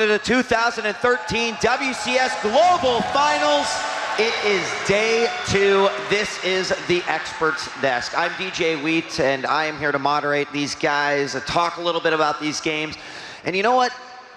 to the 2013 WCS Global Finals. It is day 2. This is the Experts Desk. I'm DJ Wheat, and I am here to moderate these guys, talk a little bit about these games. And you know what?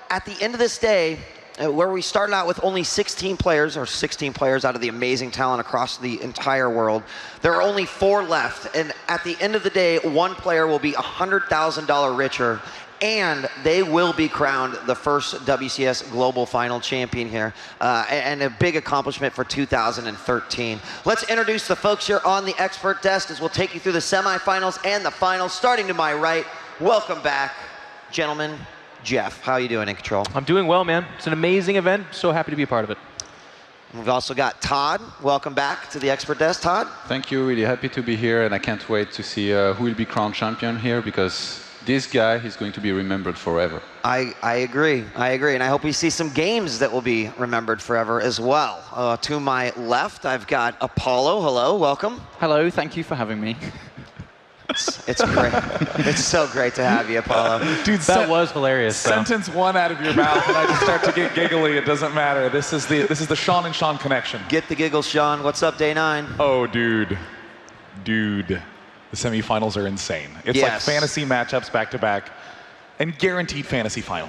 At the end of this day, where we started out with only 16 players, or 16 players out of the amazing talent across the entire world, there are only 4 left. And at the end of the day, one player will be $100,000 richer, and they will be crowned the first WCS Global Final champion here, and a big accomplishment for 2013. Let's introduce the folks here on the Expert Desk as we'll take you through the semifinals and the finals. Starting to my right, welcome back, gentlemen. Jeff, how are you doing in control? I'm doing well, man. It's an amazing event. So happy to be a part of it. We've also got Todd. Welcome back to the Expert Desk, Todd. Thank you. Really happy to be here, and I can't wait to see who will be crowned champion here, because this guy is going to be remembered forever. I agree. And I hope we see some games that will be remembered forever as well. To my left, I've got Apollo. Hello, welcome. Hello, thank you for having me. It's great. It's so great to have you, Apollo. Dude, that was hilarious. Sentence one out of your mouth, and I just start to get giggly. It doesn't matter. This is the Sean and Sean connection. Get the giggles, Sean. What's up, day 9? Oh, dude. The semifinals are insane. It's like fantasy matchups back to back, and guaranteed fantasy final.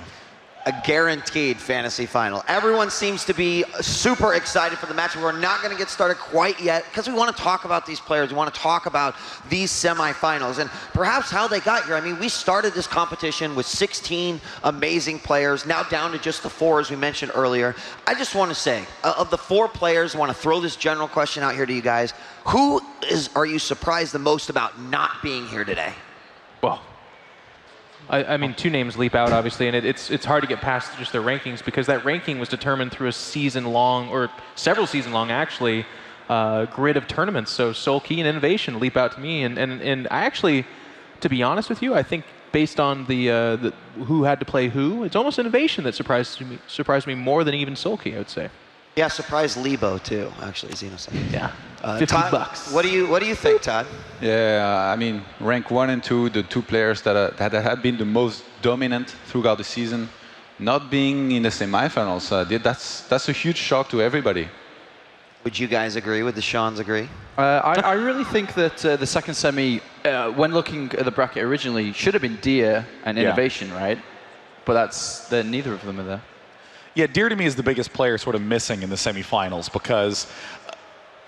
A guaranteed fantasy final. Everyone seems to be super excited for the match. We're not going to get started quite yet because we want to talk about these players. We want to talk about these semifinals and perhaps how they got here. I mean, we started this competition with 16 amazing players, now down to just the 4, as we mentioned earlier. I just want to say, of the 4 players, I want to throw this general question out here to you guys. Who are you surprised the most about not being here today? Well, I mean, 2 names leap out, obviously, and it's hard to get past just their rankings, because that ranking was determined through a season-long, or several season-long, actually, grid of tournaments. So sOs and Innovation leap out to me, and I actually, to be honest with you, I think based on the who had to play who, it's almost Innovation that surprised me more than even sOs, I would say. Yeah, surprised Lebo too, actually, Zeno said. Yeah, Todd, $50. What do you think, Todd? Yeah, I mean, rank 1 and 2, the 2 players that have been the most dominant throughout the season, not being in the semifinals, that's a huge shock to everybody. Would you guys agree? Would the Seans agree? I really think that the second semi, when looking at the bracket originally, should have been Deer and Innovation, right? But neither of them are there. Yeah, Deer to me is the biggest player sort of missing in the semifinals, because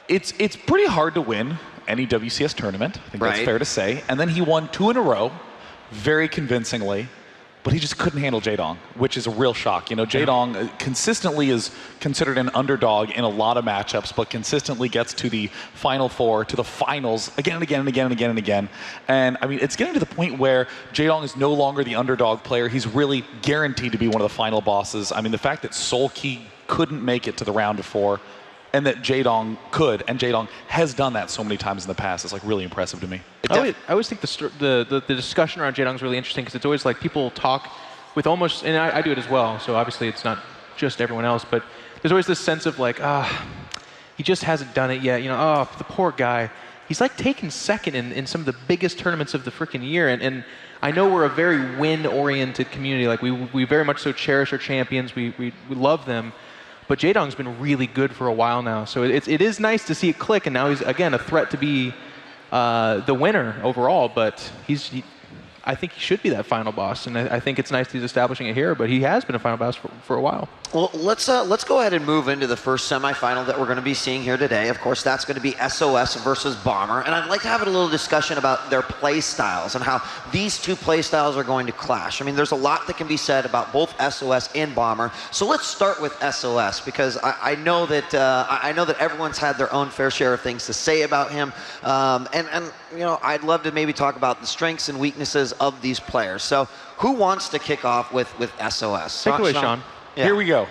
it's pretty hard to win any WCS tournament. I think that's fair to say. And then he won 2 in a row, very convincingly, but he just couldn't handle Jaedong, which is a real shock. You know, Jaedong consistently is considered an underdog in a lot of matchups, but consistently gets to the Final 4, to the finals again and again and again and again and again. And I mean, it's getting to the point where Jaedong is no longer the underdog player. He's really guaranteed to be one of the final bosses. I mean, the fact that sOs couldn't make it to the round of 4, and that Jaedong could, and Jaedong has done that so many times in the past, is like really impressive to me. I always think the discussion around Jaedong is really interesting, because it's always like people talk with almost, and I do it as well, so obviously it's not just everyone else, but there's always this sense of like, he just hasn't done it yet, you know, the poor guy. He's like taken second in some of the biggest tournaments of the freaking year, and I know we're a very win-oriented community, like we very much so cherish our champions, we love them. But Jaedong's been really good for a while now, so it is nice to see it click, and now he's, again, a threat to be the winner overall, but I think he should be that final boss, and I think it's nice he's establishing it here, but he has been a final boss for a while. Well, let's go ahead and move into the first semifinal that we're going to be seeing here today. Of course, that's going to be sOs versus Bomber, and I'd like to have a little discussion about their play styles and how these 2 play styles are going to clash. I mean, there's a lot that can be said about both sOs and Bomber. So let's start with sOs, because I know that everyone's had their own fair share of things to say about him, and you know, I'd love to maybe talk about the strengths and weaknesses of these players. So who wants to kick off with sOs? Take it away, Sean. Yeah. Here we go.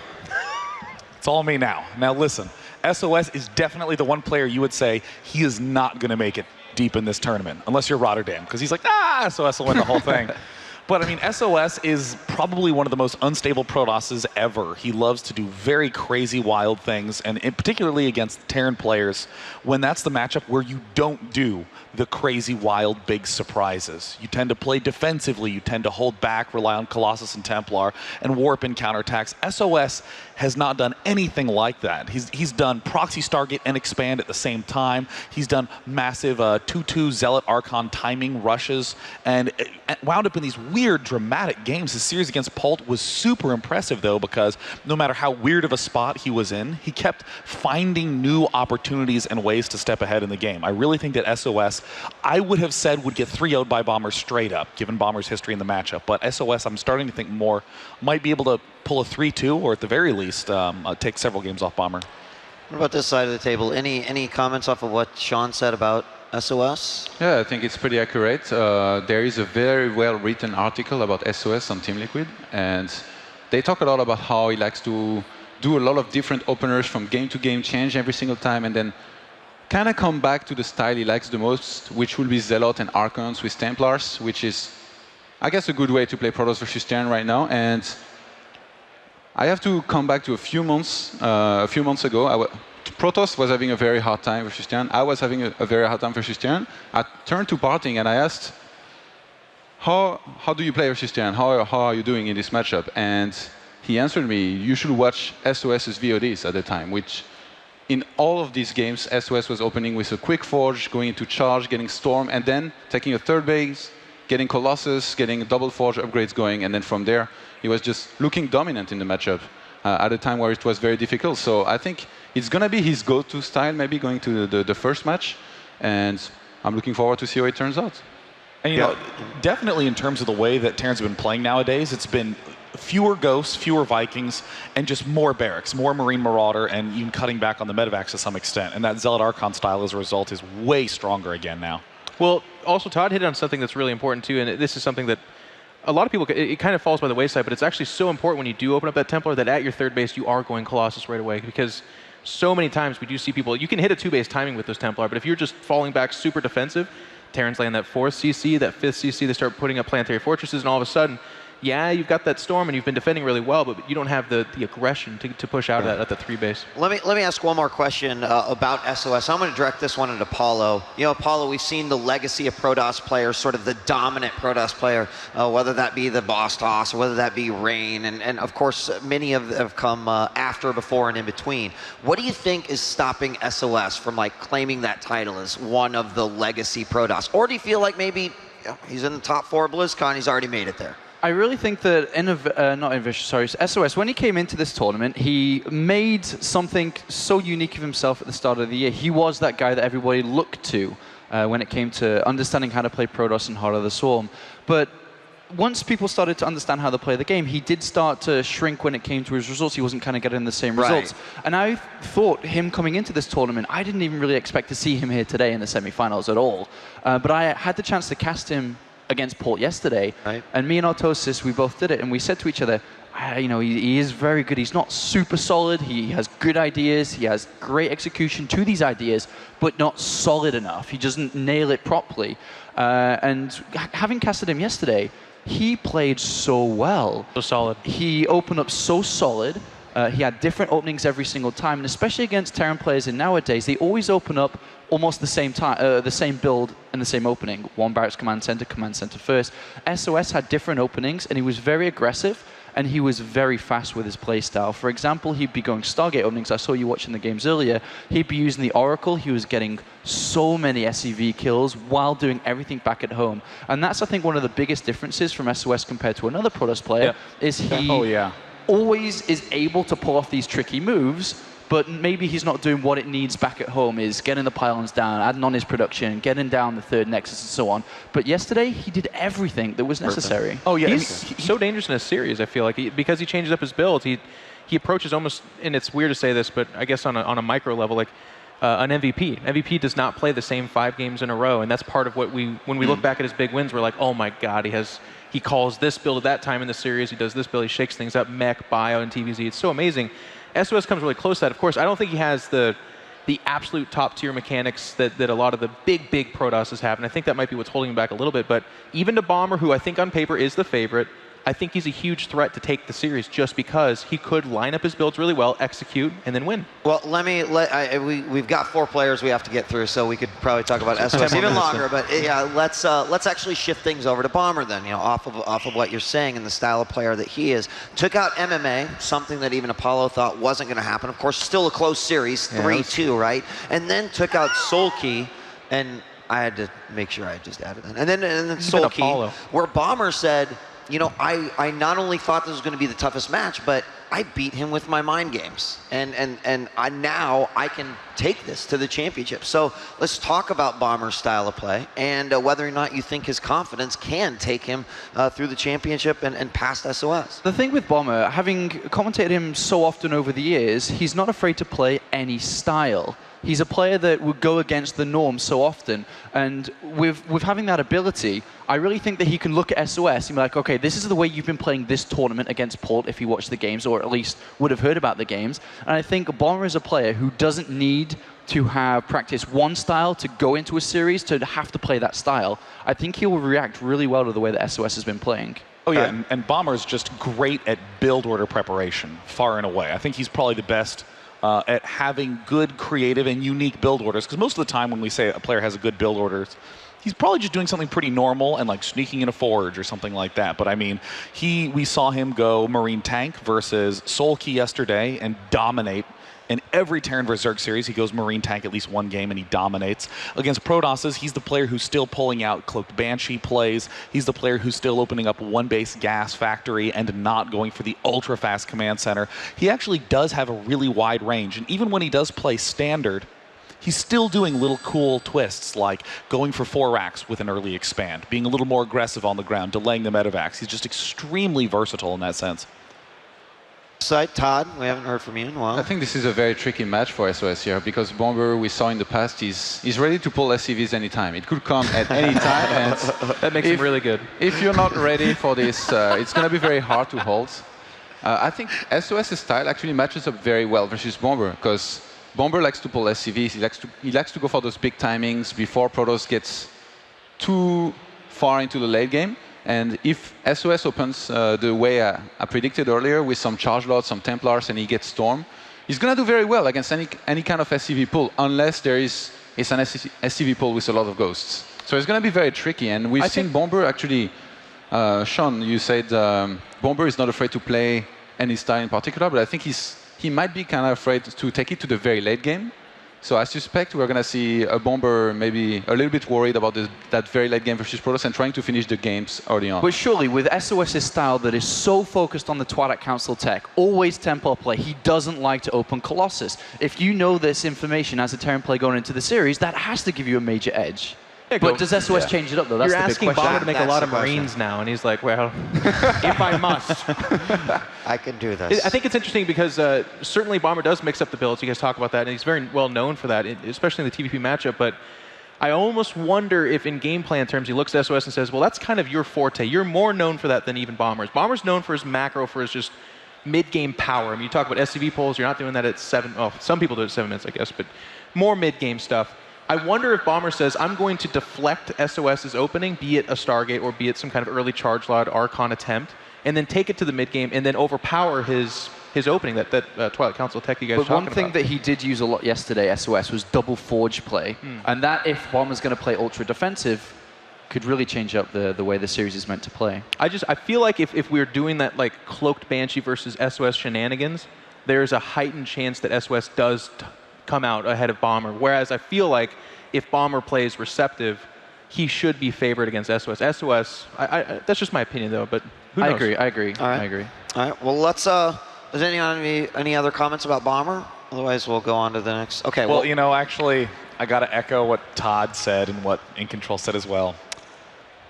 It's all me now. Now listen, sOs is definitely the one player you would say he is not going to make it deep in this tournament, unless you're Rotterdam, because he's like, sOs will win the whole thing. But I mean, SOS is probably one of the most unstable Protosses ever. He loves to do very crazy, wild things, and particularly against Terran players, when that's the matchup where you don't do the crazy, wild, big surprises. You tend to play defensively, you tend to hold back, rely on Colossus and Templar, and warp in counterattacks. SOS has not done anything like that. He's done Proxy Stargate and Expand at the same time. He's done massive 2-2 Zealot Archon timing rushes, and wound up in these weird, dramatic games. His series against Pult was super impressive, though, because no matter how weird of a spot he was in, he kept finding new opportunities and ways to step ahead in the game. I really think that SOS, I would have said, would get 3-0'd by Bomber straight up, given Bomber's history in the matchup. But SOS, I'm starting to think more, might be able to pull a 3-2, or at the very least, take several games off Bomber. What about this side of the table? Any comments off of what Sean said about SOS? Yeah, I think it's pretty accurate. There is a very well-written article about SOS on Team Liquid, and they talk a lot about how he likes to do a lot of different openers from game to game, change every single time, and then kind of come back to the style he likes the most, which will be Zealot and Archons with Templars, which is, I guess, a good way to play Protoss versus Terran right now. And I have to come back to a few months ago. Protoss was having a very hard time versus Terran. I was having a very hard time versus Terran. I turned to Parting and I asked, how do you play versus Terran? How are you doing in this matchup? And he answered me, you should watch SOS's VODs at the time, which in all of these games, SOS was opening with a quick forge, going into charge, getting storm, and then taking a third base, getting Colossus, getting double forge upgrades going, and then from there, he was just looking dominant in the matchup at a time where it was very difficult. So I think it's going to be his go-to style, maybe going to the first match, and I'm looking forward to see how it turns out. And you know, definitely in terms of the way that Terrans have been playing nowadays, it's been fewer Ghosts, fewer Vikings, and just more Barracks, more Marine Marauder, and even cutting back on the medevacs to some extent. And that Zealot Archon style as a result is way stronger again now. Well, also Todd hit on something that's really important too, and this is something that a lot of people, it kind of falls by the wayside, but it's actually so important when you do open up that Templar that at your third base you are going Colossus right away, because so many times we do see people, you can hit a 2-base timing with those Templar, but if you're just falling back super defensive, Terrans land that 4th CC, that 5th CC, they start putting up planetary fortresses, and all of a sudden, yeah, you've got that storm and you've been defending really well, but you don't have the aggression to push out at the 3-base. Let me ask one more question about SOS. I'm going to direct this one at Apollo. You know, Apollo, we've seen the legacy of Protoss players, sort of the dominant Protoss player, whether that be the Boss Toss or whether that be Rain, and of course many have come after, before, and in between. What do you think is stopping SOS from like claiming that title as one of the legacy Protoss? Or do you feel like maybe he's in the top 4 of BlizzCon, he's already made it there? I really think that SOS, when he came into this tournament, he made something so unique of himself at the start of the year. He was that guy that everybody looked to when it came to understanding how to play Protoss and Heart of the Swarm. But once people started to understand how to play the game, he did start to shrink when it came to his results. He wasn't kind of getting the same results. And I thought him coming into this tournament, I didn't even really expect to see him here today in the semifinals at all. But I had the chance to cast him against Port yesterday, and me and Autosis, we both did it, and we said to each other, you know, he is very good. He's not super solid. He has good ideas. He has great execution to these ideas, but not solid enough. He doesn't nail it properly. And having casted him yesterday, he played so well. So solid. He opened up so solid. He had different openings every single time, and especially against Terran players in nowadays, they always open up almost the same time, the same build and the same opening. One Barracks command center first. SOS had different openings, and he was very aggressive, and he was very fast with his playstyle. For example, he'd be going Stargate openings. I saw you watching the games earlier. He'd be using the Oracle. He was getting so many SCV kills while doing everything back at home. And that's, I think, one of the biggest differences from SOS compared to another Protoss player, is he always is able to pull off these tricky moves, but maybe he's not doing what it needs back at home, is getting the pylons down, adding on his production, getting down the 3rd Nexus, and so on. But yesterday, he did everything that was necessary. Oh, yeah. He's so dangerous in this series, I feel like. Because he changes up his build, he approaches almost, and it's weird to say this, but I guess on a micro level, like an MVP. MVP does not play the same 5 games in a row, and that's part of what when we look back at his big wins, we're like, oh my God, he calls this build at that time in the series, he does this build, he shakes things up, mech, bio, and TVZ. It's so amazing. SOS comes really close to that. Of course, I don't think he has the the absolute top-tier mechanics that a lot of the big Protosses have, and I think that might be what's holding him back a little bit. But even to Bomber, who I think on paper is the favorite, I think he's a huge threat to take the series just because he could line up his builds really well, execute, and then win. Well, we've got 4 players we have to get through, so we could probably talk about SOS even longer. But yeah, let's actually shift things over to Bomber then. You know, off of what you're saying and the style of player that he is. Took out MMA, something that even Apollo thought wasn't going to happen. Of course, still a close series, 3-2, right? And then took out Solkey, and I had to make sure I just added that. And then Solkey, where Bomber said, you know, I not only thought this was going to be the toughest match, but I beat him with my mind games. And now I can take this to the championship. So let's talk about Bomber's style of play and whether or not you think his confidence can take him through the championship and past SOS. The thing with Bomber, having commentated him so often over the years, he's not afraid to play any style. He's a player that would go against the norm so often, and with having that ability, I really think that he can look at SOS and be like, okay, this is the way you've been playing this tournament against Port if you watched the games, or at least would have heard about the games. And I think Bomber is a player who doesn't need to have practiced one style to go into a series to have to play that style. I think he will react really well to the way that SOS has been playing. Oh yeah, and Bomber's just great at build order preparation, far and away. I think he's probably the best at having good, creative, and unique build orders. Because most of the time when we say a player has a good build orders, he's probably just doing something pretty normal and like sneaking in a forge or something like that. But I mean, we saw him go Marine Tank versus Solkey yesterday and dominate. In every Terran vs. Zerg series, he goes Marine Tank at least one game and he dominates. Against Protosses, he's the player who's still pulling out Cloaked Banshee plays. He's the player who's still opening up one base gas factory and not going for the ultra-fast command center. He actually does have a really wide range, and even when he does play standard, he's still doing little cool twists like going for 4 racks with an early expand, being a little more aggressive on the ground, delaying the medevacs. He's just extremely versatile in that sense. Side, Todd, we haven't heard from you in a while. I think this is a very tricky match for SOS here because Bomber, we saw in the past, he's ready to pull SCVs anytime. It could come at any time, and that makes him really good. If you're not ready for this, it's going to be very hard to hold. I think SOS's style actually matches up very well versus Bomber because Bomber likes to pull SCVs. He likes to go for those big timings before Protoss gets too far into the late game. And if SOS opens the way I predicted earlier with some Charge Lords, some Templars, and he gets Storm, he's going to do very well against any kind of SCV pull, unless it's an SCV pull with a lot of Ghosts. So it's going to be very tricky. And we've seen Bomber actually, Sean, you said Bomber is not afraid to play any style in particular, but I think he might be kind of afraid to take it to the very late game. So I suspect we're going to see a Bomber maybe a little bit worried about that very late game versus Protoss and trying to finish the games early on. But surely with SOS's style that is so focused on the Twilight Council tech, always Templar play, he doesn't like to open Colossus. If you know this information as a Terran player going into the series, that has to give you a major edge. But does SOS change it up, though? That's You're the big asking question. Bomber to make a lot of Marines now, and he's like, well, if I must. I can do this. I think it's interesting because certainly Bomber does mix up the builds. You guys talk about that, and he's very well known for that, especially in the TVP matchup. But I almost wonder if in game plan terms he looks at SOS and says, well, that's kind of your forte. You're more known for that than even Bomber's. Bomber's known for his macro, for his just mid-game power. I mean, you talk about SCV pulls, you're not doing that at 7, well, some people do it at 7 minutes, I guess, but more mid-game stuff. I wonder if Bomber says, I'm going to deflect SOS's opening, be it a Stargate or be it some kind of early Charge Lord Archon attempt, and then take it to the mid-game and then overpower his opening, that Twilight Council tech you guys were talking about. But one thing that he did use a lot yesterday, SOS, was double Forge play. And that, if Bomber's going to play ultra defensive, could really change up the way the series is meant to play. I feel like if we're doing that like Cloaked Banshee versus SOS shenanigans, there's a heightened chance that SOS does come out ahead of Bomber. Whereas I feel like if Bomber plays receptive, he should be favored against SOS. SOS, that's just my opinion though, but who knows? I agree. All right. I agree. All right, well, let's, does any other comments about Bomber? Otherwise, we'll go on to the next. Okay, well, you know, actually, I got to echo what Todd said and what In Control said as well.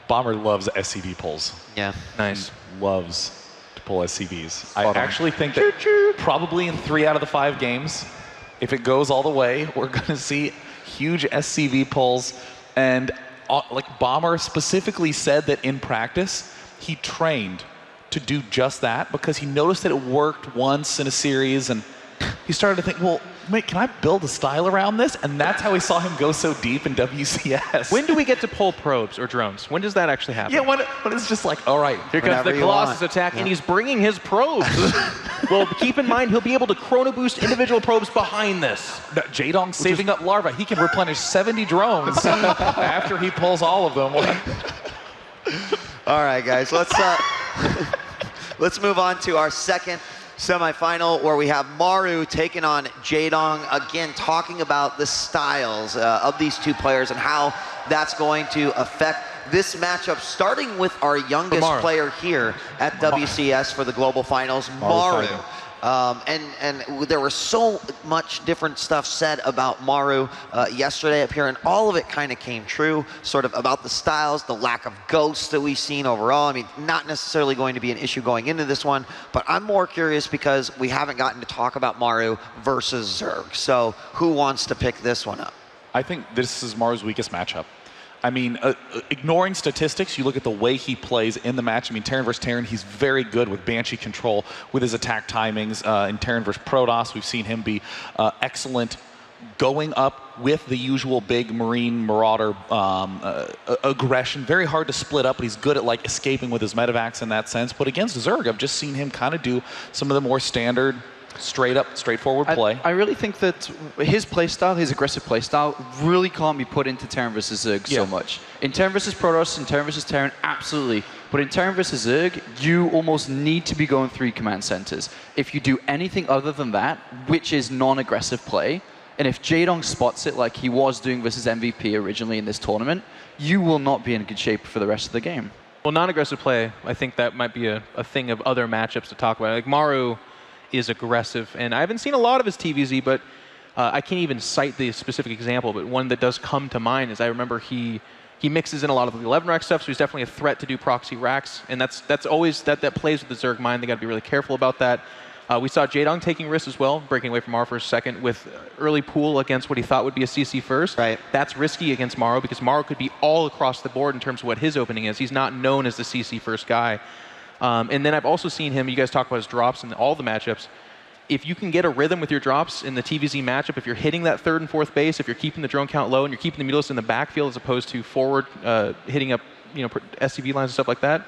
Bomber loves SCV pulls. Yeah. Nice. Loves to pull SCVs. I actually think that probably in 3 out of the 5 games, if it goes all the way, we're going to see huge SCV pulls. And like Bomber specifically said that in practice, he trained to do just that because he noticed that it worked once in a series, and he started to think, well, wait, can I build a style around this? And that's how we saw him go so deep in WCS. When do we get to pull probes or drones? When does that actually happen? Yeah, when it's just like, all right. Here comes the Colossus attack, and he's bringing his probes. Well, keep in mind, he'll be able to chrono boost individual probes behind this. No, Jaedong's saving up larva. He can replenish 70 drones after he pulls all of them. All right, guys, let's move on to our second semifinal, where we have Maru taking on Jaedong. Again, talking about the styles of these two players and how that's going to affect this matchup, starting with our youngest player here at WCS for the global finals, Maru. And there was so much different stuff said about Maru yesterday up here, and all of it kind of came true, sort of about the styles, the lack of ghosts that we've seen overall. I mean, not necessarily going to be an issue going into this one, but I'm more curious because we haven't gotten to talk about Maru versus Zerg. So who wants to pick this one up? I think this is Maru's weakest matchup. I mean, ignoring statistics, you look at the way he plays in the match. I mean, Terran versus Terran, he's very good with Banshee control, with his attack timings. In Terran versus Protoss, we've seen him be excellent going up with the usual big Marine Marauder aggression. Very hard to split up, but he's good at like escaping with his medevacs in that sense. But against Zerg, I've just seen him kind of do some of the more standard, straightforward play. I really think that his playstyle, his aggressive playstyle, really can't be put into Terran versus Zerg so much. In Terran versus Protoss, in Terran versus Terran, absolutely. But in Terran versus Zerg, you almost need to be going 3 command centers. If you do anything other than that, which is non-aggressive play, and if Jaedong spots it like he was doing versus MVP originally in this tournament, you will not be in good shape for the rest of the game. Well, non-aggressive play, I think that might be a thing of other matchups to talk about. Like Maru is aggressive, and I haven't seen a lot of his TVZ, but I can't even cite the specific example, but one that does come to mind is I remember he mixes in a lot of the 11 rack stuff, so he's definitely a threat to do proxy racks, and that's always that plays with the Zerg mind. They got to be really careful about that. We saw Jaedong taking risks as well, breaking away from Maru for a second with early pool against what he thought would be a CC first. Right. That's risky against Maru because Maru could be all across the board in terms of what his opening is. He's not known as the CC first guy. And then I've also seen him, you guys talk about his drops in all the matchups. If you can get a rhythm with your drops in the TVZ matchup, if you're hitting that 3rd and 4th base, if you're keeping the drone count low and you're keeping the Mutalisk in the backfield as opposed to forward, hitting up SCV lines and stuff like that,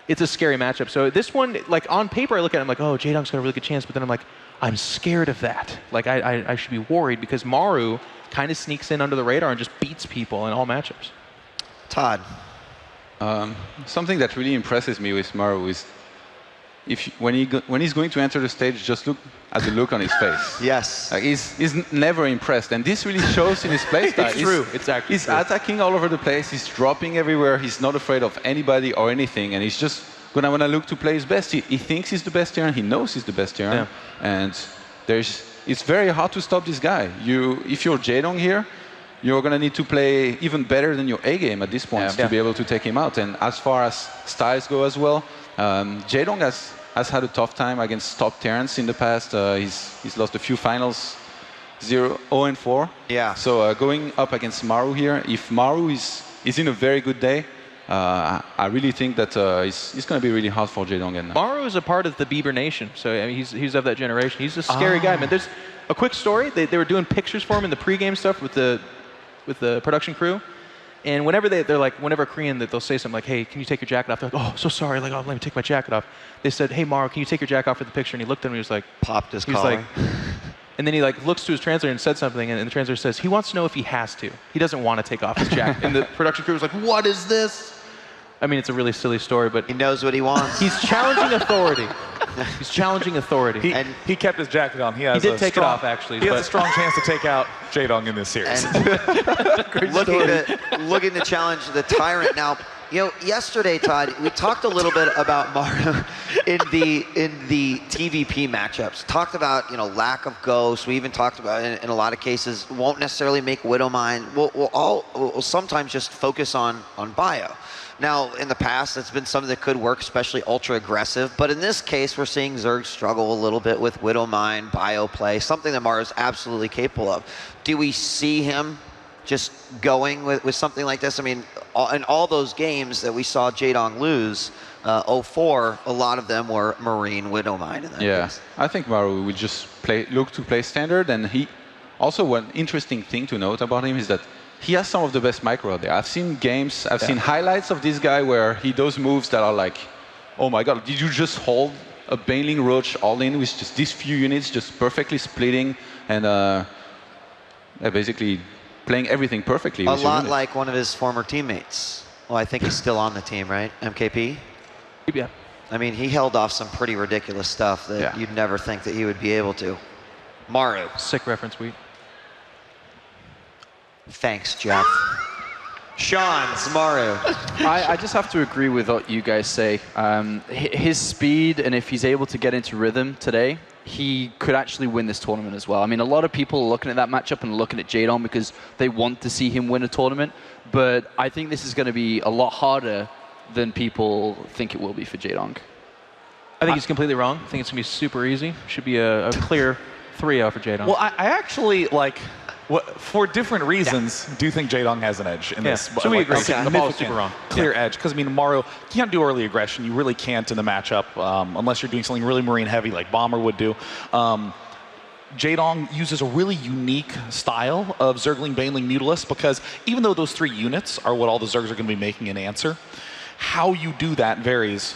it's a scary matchup. So this one, like on paper, I look at it, I'm like, oh, Jaedong's got a really good chance, but then I'm like, I'm scared of that. Like I should be worried because Maru kind of sneaks in under the radar and just beats people in all matchups. Todd. Something that really impresses me with Maru is when he's going to enter the stage, just look at the look on his face. Yes. Like he's never impressed, and this really shows in his playstyle. It's true. It's actually he's attacking all over the place. He's dropping everywhere. He's not afraid of anybody or anything, and he's just gonna look to play his best. He thinks he's the best Terran. He knows he's the best Terran, and it's very hard to stop this guy. If you're Jaedong here, you're going to need to play even better than your A game at this point to be able to take him out. And as far as styles go as well, Jaedong has had a tough time against top Terrans in the past. He's lost a few finals, 0-4. Yeah. So going up against Maru here, if Maru is in a very good day, I really think that it's going to be really hard for Jaedong. And Maru is a part of the Bieber Nation, so I mean, he's of that generation. He's a scary guy, man. There's a quick story. They were doing pictures for him in the pregame stuff with the production crew, and whenever whenever a Korean they'll say something like, "Hey, can you take your jacket off?" They're like, "Oh, so sorry. Like, oh, let me take my jacket off." They said, "Hey, Maru, can you take your jacket off for the picture?" And he looked at him. He was like, popped his collar. Like, and then he looks to his translator and said something, and the translator says, "He wants to know if he has to. He doesn't want to take off his jacket." And the production crew was like, "What is this?" I mean, it's a really silly story, but he knows what he wants. He's challenging authority. He's challenging authority. He kept his jacket on. He did take it off, actually. He has a strong chance to take out Jaedong in this series. looking to challenge the Tyrant now. Yesterday, Todd, we talked a little bit about Maru in the TVP matchups. Talked about lack of ghosts. We even talked about in a lot of cases won't necessarily make Widowmine. We'll sometimes just focus on bio. Now, in the past, it's been something that could work, especially ultra-aggressive. But in this case, we're seeing Zerg struggle a little bit with Widowmine, bio play, something that Maru is absolutely capable of. Do we see him just going with something like this? I mean, in all those games that we saw Jaedong lose, 04, a lot of them were Marine Widowmine in that case. I think Maru would just look to play standard, and he also one interesting thing to note about him is that he has some of the best micro out there. I've seen games, I've seen highlights of this guy where he does moves that are like, oh my god, did you just hold a Baneling Roach all in with just these few units just perfectly splitting and basically playing everything perfectly. A lot like one of his former teammates. Well, I think he's still on the team, right? MKP? Yeah. I mean, he held off some pretty ridiculous stuff that you'd never think that he would be able to. Maru. Sick reference, Wheat. Thanks, Jeff. Sean's Maru. I just have to agree with what you guys say. His speed, and if he's able to get into rhythm today, he could actually win this tournament as well. I mean, a lot of people are looking at that matchup and looking at Jadon because they want to see him win a tournament, but I think this is going to be a lot harder than people think it will be for Jadong. I think he's completely wrong. I think it's going to be super easy. Should be a clear 3-0 for Jadong. Well, I actually, like, for different reasons, do think Jadong has an edge in this. So we agree. The ball is super wrong. Clear edge. Because, I mean, Maru, you can't do early aggression. You really can't in the matchup unless you're doing something really Marine heavy like Bomber would do. Jadong uses a really unique style of Zergling, Baneling, Mutalisk because even though those 3 units are what all the Zergs are going to be making an answer, how you do that varies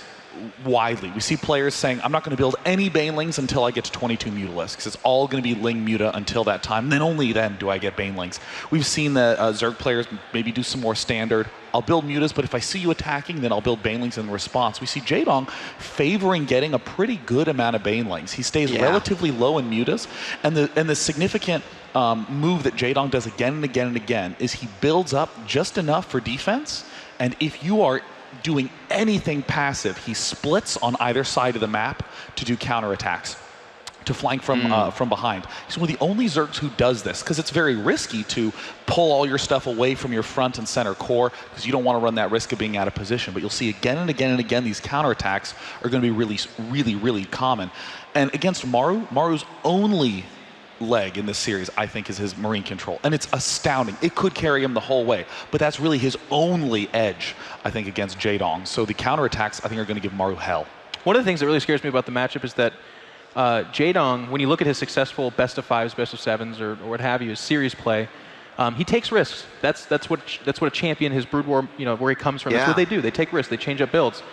widely. We see players saying, I'm not going to build any Banelings until I get to 22 Mutalisks. It's all going to be Ling Muta until that time. Then only then do I get Banelings. We've seen the Zerg players maybe do some more standard. I'll build Mutas, but if I see you attacking, then I'll build Banelings in response. We see Jadong favoring getting a pretty good amount of Banelings. He stays relatively low in Mutas, and the significant move that Jadong does again and again and again is he builds up just enough for defense, and if you are doing anything passive, he splits on either side of the map to do counterattacks, to flank from behind. He's one of the only Zergs who does this, because it's very risky to pull all your stuff away from your front and center core, because you don't want to run that risk of being out of position. But you'll see again and again and again, these counterattacks are going to be really common. And against Maru, Maru's only leg in this series, I think, is his Marine control. And it's astounding. It could carry him the whole way, but that's really his only edge, I think, against Jadong. So the counterattacks, I think, are going to give Maru hell. One of the things that really scares me about the matchup is that Jadong, when you look at his successful best of 5s, best of 7s, or what have you, his series play, he takes risks. That's what a champion, his Brood War, where he comes from. That's what they do. They take risks. They change up builds.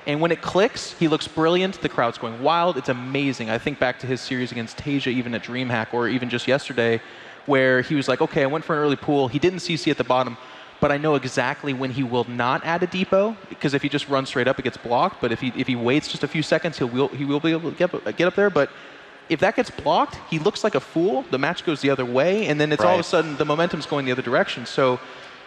And when it clicks, he looks brilliant. The crowd's going wild. It's amazing. I think back to his series against Tasia, even at DreamHack, or even just yesterday, where he was like, okay, I went for an early pool. He didn't CC at the bottom, but I know exactly when he will not add a depot, because if he just runs straight up, it gets blocked. But if he waits just a few seconds, he will be able to get up there. But if that gets blocked, he looks like a fool. The match goes the other way, and then it's all of a sudden the momentum's going the other direction. So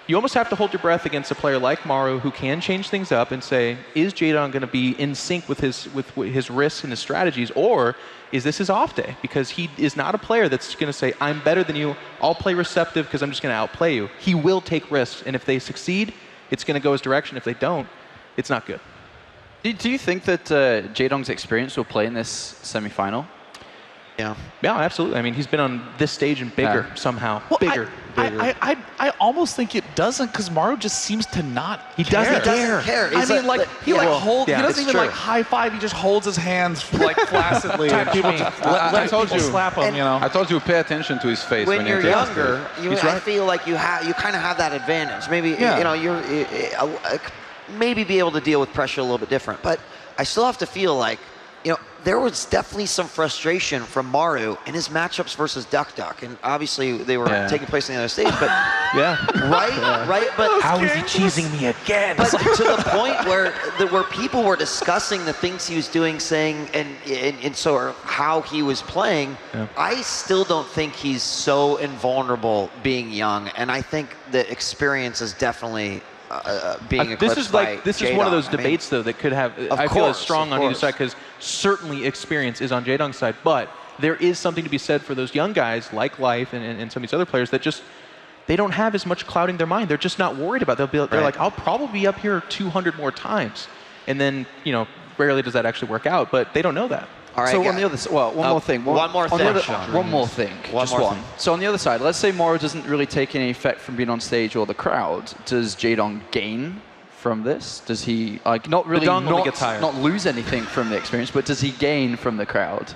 you almost have to hold your breath against a player like Maru, who can change things up and say, is Jadong going to be in sync with his risks and his strategies, or is this his off day? Because he is not a player that's going to say, I'm better than you, I'll play receptive because I'm just going to outplay you. He will take risks, and if they succeed, it's going to go his direction. If they don't, it's not good. Do you think that Jadong's experience will play in this semifinal? Yeah, absolutely. I mean, he's been on this stage and bigger somehow. Well, bigger. I almost think it doesn't, because Maru just seems to not He doesn't care. I mean, like, he holds, he doesn't even true. like high five, he just holds his hands like flaccidly. and people just let people slap him, I told you, pay attention to his face when you're younger. I right. feel like you kind of have that advantage. Maybe you're maybe be able to deal with pressure a little bit different, but I still have to feel like there was definitely some frustration from Maru in his matchups versus Duck Duck, and obviously they were taking place on the other stage. But right. But how is he cheesing me again? But to the point where people were discussing the things he was doing, saying, and so how he was playing. Yeah. I still don't think he's so invulnerable being young, and I think the experience is definitely being eclipsed by This Jadong. is one of those debates, though, that could have, I feel, is strong on either side, because certainly experience is on Jadong's side, but there is something to be said for those young guys like Life and some of these other players that just, they don't have as much clouding their mind. They're just not worried about it. They're like, I'll probably be up here 200 more times. And then, rarely does that actually work out, but they don't know that. All right, so on the other side, one more thing. One more thing. Just one. So on the other side, let's say Maru doesn't really take any effect from being on stage or the crowd. Does Jadong gain from this? Does he not really not lose anything from the experience, but does he gain from the crowd?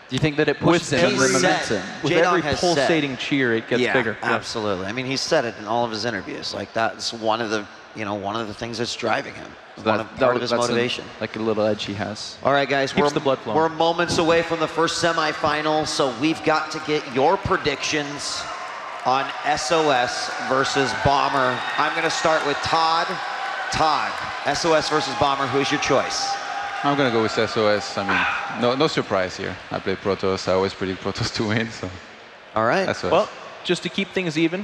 Do you think that it pushes him in the momentum? With every pulsating cheer, it gets bigger. Absolutely. I mean, he's said it in all of his interviews. Like that's one of the things that's driving him. Part of his motivation. Like a little edge he has. All right, guys, we're moments away from the first semifinal, so we've got to get your predictions on SOS versus Bomber. I'm going to start with Todd. Todd, SOS versus Bomber, who's your choice? I'm going to go with SOS. I mean, no surprise here. I play Protoss. I always predict Protoss to win. So. All right. SOS. Well, just to keep things even,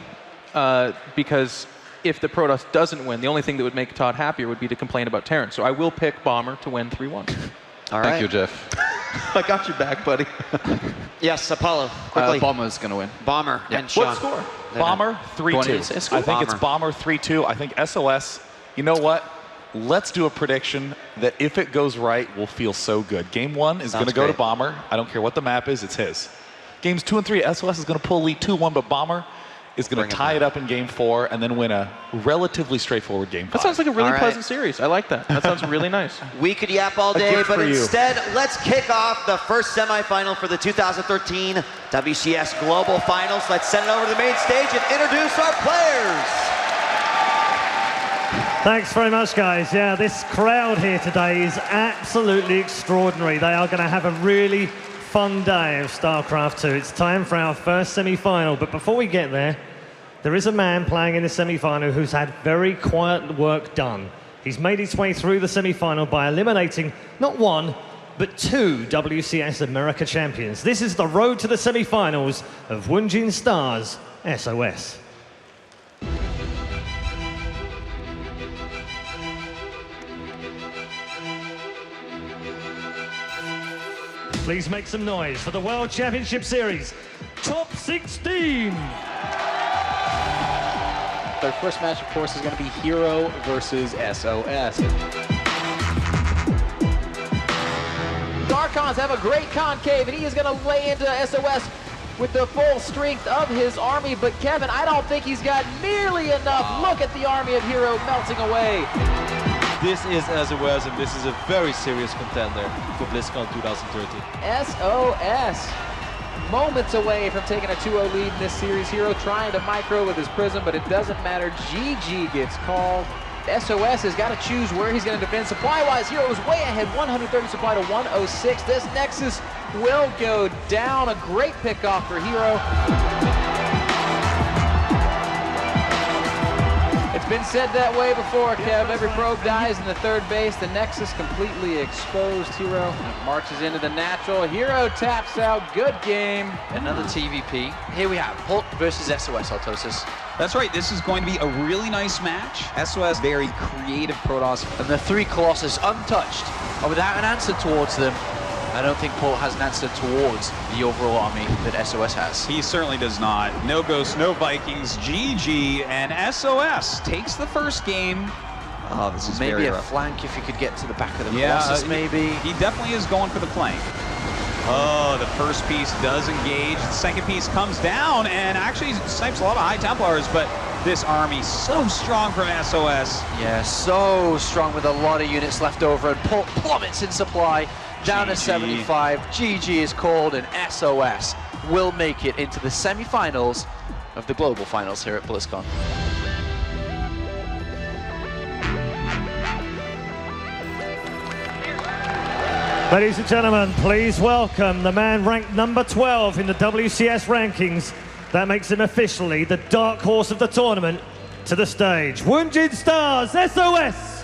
because if the Protoss doesn't win, the only thing that would make Todd happier would be to complain about Terran. So I will pick Bomber to win 3-1. All right. Thank you, Jeff. I got your back, buddy. Yes, Apollo, quickly. Bomber's going to win. Bomber and Sean. What score? Bomber 3-2. I think it's Bomber 3-2. I think SOS, you know what? Let's do a prediction that if it goes right, will feel so good. Game 1 is going to go to Bomber. I don't care what the map is, it's his. Games 2 and 3, SOS is going to pull lead 2-1, but Bomber is going to tie it up in Game 4 and then win a relatively straightforward Game 5. That sounds like a really pleasant series. I like that. That sounds really nice. We could yap all day, but instead, let's kick off the first semifinal for the 2013 WCS Global Finals. Let's send it over to the main stage and introduce our players. Thanks very much, guys. Yeah, this crowd here today is absolutely extraordinary. They are going to have a really fun day of StarCraft 2. It's time for our first semi-final, but before we get there is a man playing in the semi-final who's had very quiet work done. He's made his way through the semi-final by eliminating not one, but 2 WCS America champions. This is the road to the semi-finals of Wunjin Stars, SOS. Please make some noise for the World Championship Series Top 16. Their first match, of course, is going to be Hero versus SOS. Darkons have a great concave, and he is going to lay into SOS with the full strength of his army. But Kevin, I don't think he's got nearly enough. Look at the army of Hero melting away. This is SOS, and this is a very serious contender for BlizzCon 2013. SOS, moments away from taking a 2-0 lead in this series. Hero trying to micro with his Prism, but it doesn't matter. GG gets called. SOS has got to choose where he's going to defend. Supply-wise, Hero is way ahead, 130 supply to 106. This Nexus will go down. A great pickoff for Hero. It's been said that way before, Kev. Every probe dies in the third base. The Nexus completely exposed. Hero marches into the natural. Hero taps out. Good game. Another TVP. Here we have Pult versus SOS, Autosis. That's right. This is going to be a really nice match. SOS, very creative Protoss. And the 3 Colossus untouched, and without an answer towards them. I don't think Pult has an answer towards the overall army that SOS has. He certainly does not. No Ghosts, no Vikings, GG, and SOS takes the first game. Oh, this is maybe very a rough. flank if you could get to the back of the Colossus, maybe. He definitely is going for the flank. Oh, the first piece does engage. The second piece comes down and actually snipes a lot of High Templars, but this army so strong from SOS. Yeah, so strong with a lot of units left over, and Pult plummets in supply. Down to 75, GG is called, and SOS will make it into the semi-finals of the global finals here at BlizzCon. Ladies and gentlemen, please welcome the man ranked number 12 in the WCS rankings. That makes him officially the dark horse of the tournament to the stage. Wunjin Stars, SOS!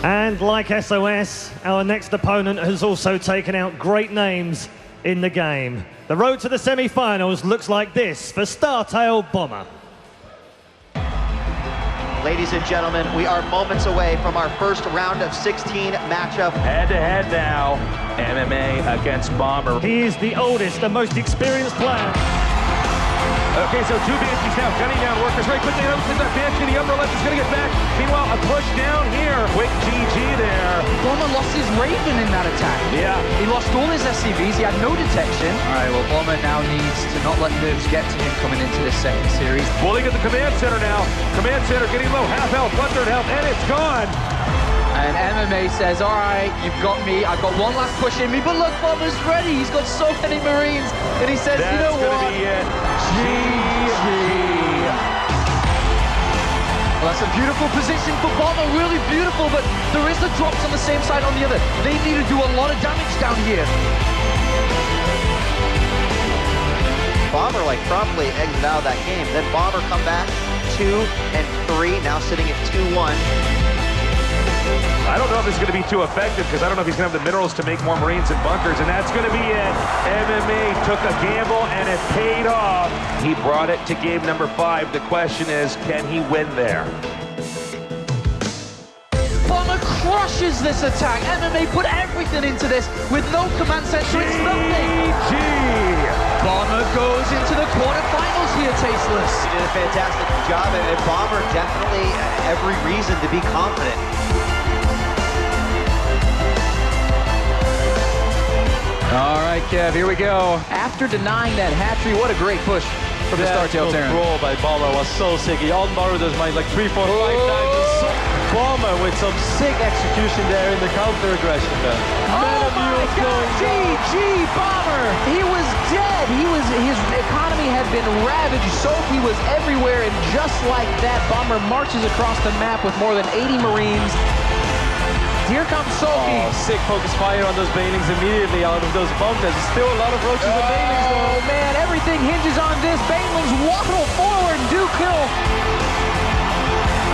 And like SOS, our next opponent has also taken out great names in the game. The road to the semi-finals looks like this for Startail Bomber. Ladies and gentlemen, we are moments away from our first round of 16 matchup. Head-to-head now, MMA against Bomber. He is the oldest and most experienced player. Okay, so two Banshees now gunning down workers very quickly. It looks like that Banshee in the upper left is going to get back. Meanwhile, a push down here. Quick GG there. Bomber lost his Raven in that attack. Yeah. He lost all his SCVs. He had no detection. All right, well, Bomber now needs to not let nerves get to him coming into this second series. Pulling at the command center now. Command center getting low, half health, 1/3 health, and it's gone. And MMA says, all right, you've got me. I've got one last push in me. But look, Bomber's ready. He's got so many Marines. And he says, you know what? That's going to be it. GG. Well, that's a beautiful position for Bomber. Really beautiful. But there is the drops on the same side on the other. They need to do a lot of damage down here. Bomber like promptly exited out of that game. Then Bomber come back 2 and 3, now sitting at 2-1. I don't know if this is going to be too effective because I don't know if he's going to have the minerals to make more Marines and bunkers, and that's going to be it. MMA took a gamble and it paid off. He brought it to game number 5. The question is, can he win there? Bomber crushes this attack. MMA put everything into this with no command center. It's nothing. GG. Bomber goes into the quarterfinals here, Tasteless. He did a fantastic job, and Bomber definitely every reason to be confident. All right, Kev, here we go. After denying that hatchery, what a great push from the Startail Terran. That control by Bomber was so sick. He outborrowed his mind like 3, 4, 5 times. So Bomber with some sick execution there in the counter aggression. Oh my God, GG Bomber! He was dead. His economy had been ravaged. Soki was everywhere, and just like that, Bomber marches across the map with more than 80 Marines. Here comes Soki. Oh, sick focus fire on those Banelings immediately out of those bunkers. There's still a lot of roaches and Banelings though. Oh man, everything hinges on this. Banelings waddle forward and do kill.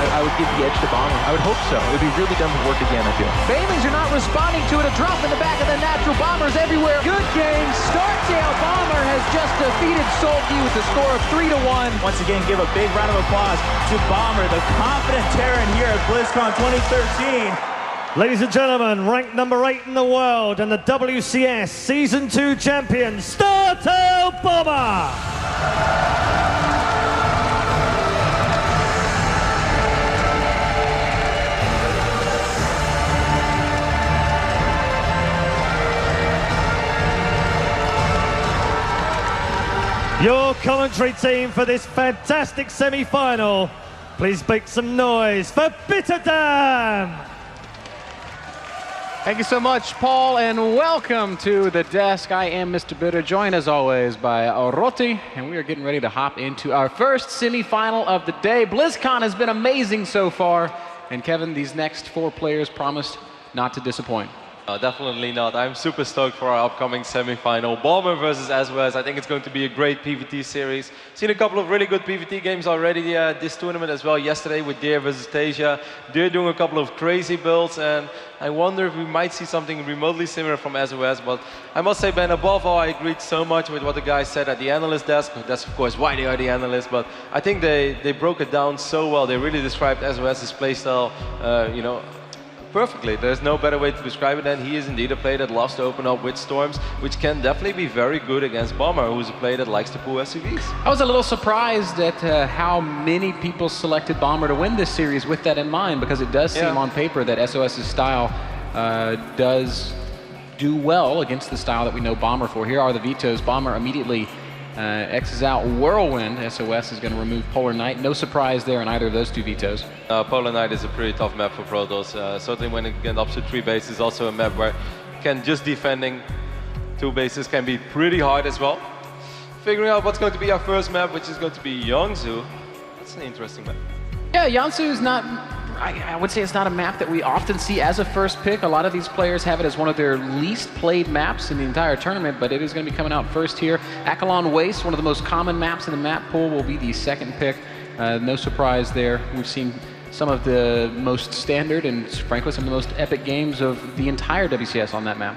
I would give the edge to Bomber. I would hope so. It would be really dumb to work again, I feel. Banelings are not responding to it. A drop in the back of the natural. Bombers everywhere. Good game. Startail Bomber has just defeated Soki with a score of 3-1. Once again, give a big round of applause to Bomber, the confident Terran here at BlizzCon 2013. Ladies and gentlemen, ranked number 8 in the world and the WCS Season 2 champion, Startail Bomber! Your commentary team for this fantastic semi-final, please make some noise for Bitterdam! Thank you so much, Paul, and welcome to the desk. I am Mr. Bitter, joined as always by Ro4, and we are getting ready to hop into our first semi-final of the day. BlizzCon has been amazing so far, and Kevin, these next 4 players promised not to disappoint. Definitely not. I'm super stoked for our upcoming semi-final. Bomber versus sOs. I think it's going to be a great PvT series. Seen a couple of really good PvT games already this tournament as well. Yesterday with Deer versus Tasia. Deer doing a couple of crazy builds, and I wonder if we might see something remotely similar from sOs. But I must say, Ben, above all, I agreed so much with what the guys said at the analyst desk. That's of course why they are the analysts, but I think they broke it down so well. They really described sOs's playstyle, you know, perfectly. There's no better way to describe it than he is indeed a player that loves to open up with storms, which can definitely be very good against Bomber, who's a player that likes to pull SCVs. I was a little surprised at how many people selected Bomber to win this series with that in mind, because it does seem on paper that sOs's style does do well against the style that we know Bomber for. Here are the vetoes. Bomber immediately X's out Whirlwind. sOs is going to remove Polar Knight. No surprise there in either of those 2 vetoes. Polar Knight is a pretty tough map for Protoss. Certainly when it gets up to 3 bases, also a map where just defending 2 bases can be pretty hard as well. Figuring out what's going to be our first map, which is going to be Yangzhou. That's an interesting map. Yeah, Yangzhou is not, I would say it's not a map that we often see as a first pick. A lot of these players have it as one of their least played maps in the entire tournament, but it is going to be coming out first here. Akalon Waste, one of the most common maps in the map pool, will be the second pick. No surprise there. We've seen some of the most standard and frankly some of the most epic games of the entire WCS on that map.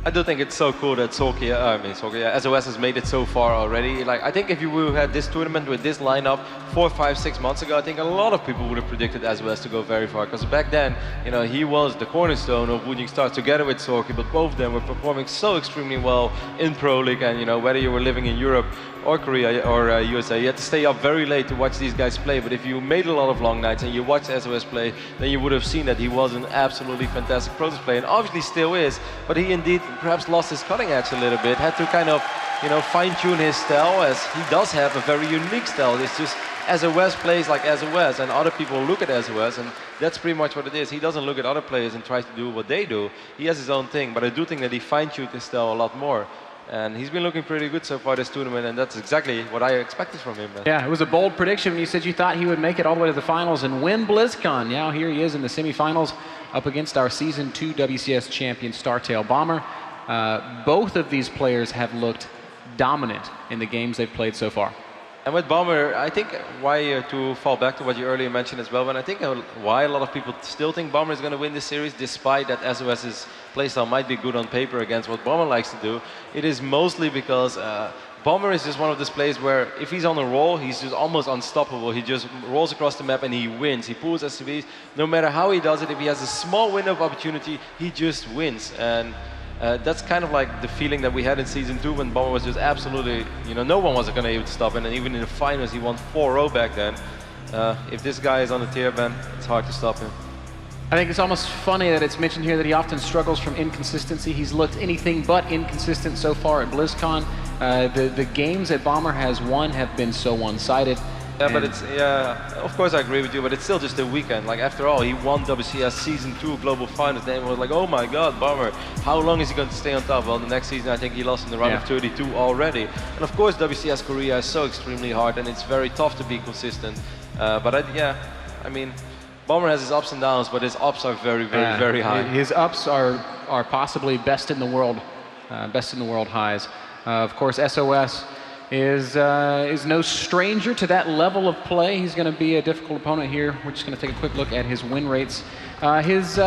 I do think it's so cool that sOs has made it so far already. Like, I think if you would have had this tournament with this lineup 4, 5, 6 months ago, I think a lot of people would have predicted sOs to go very far. Because back then, you know, he was the cornerstone of Wounding Stars together with Sorky, but both of them were performing so extremely well in Pro League. And you know, whether you were living in Europe or Korea or USA. You had to stay up very late to watch these guys play. But if you made a lot of long nights and you watched SOS play, then you would have seen that he was an absolutely fantastic Protoss player, and obviously still is. But he indeed perhaps lost his cutting edge a little bit. Had to kind of, you know, fine-tune his style, as he does have a very unique style. It's just SOS plays like SOS, and other people look at SOS, and that's pretty much what it is. He doesn't look at other players and tries to do what they do. He has his own thing, but I do think that he fine-tuned his style a lot more. And he's been looking pretty good so far this tournament, and that's exactly what I expected from him. Yeah, it was a bold prediction when you said you thought he would make it all the way to the finals and win BlizzCon. Now here he is in the semifinals up against our Season 2 WCS champion, Startail Bomber. Both of these players have looked dominant in the games they've played so far. And with Bomber, I think why, to fall back to what you earlier mentioned as well, but I think why a lot of people still think Bomber is going to win this series, despite that SOS's playstyle might be good on paper against what Bomber likes to do, it is mostly because Bomber is just one of those players where if he's on a roll, he's just almost unstoppable. He just rolls across the map and he wins. He pulls SCVs. No matter how he does it, if he has a small window of opportunity, he just wins. And that's kind of like the feeling that we had in Season 2 when Bomber was just absolutely, you know, no one was going to be able to stop him. And even in the finals, he won 4-0 back then. If this guy is on the tier, Ben, it's hard to stop him. I think it's almost funny that it's mentioned here that he often struggles from inconsistency. He's looked anything but inconsistent so far at BlizzCon. The games that Bomber has won have been so one-sided. Yeah, but it's, yeah, of course I agree with you, but it's still just a weekend. Like, after all, he won WCS Season 2 Global Finals, then it was like, oh my god, Bomber, how long is he going to stay on top? Well, the next season I think he lost in the round of 32 already. And of course WCS Korea is so extremely hard, and it's very tough to be consistent. Yeah, I mean, Bomber has his ups and downs, but his ups are very, very high. His ups are possibly best in the world highs. Of course, SOS is no stranger to that level of play. He's going to be a difficult opponent here. We're just going to take a quick look at his win rates. His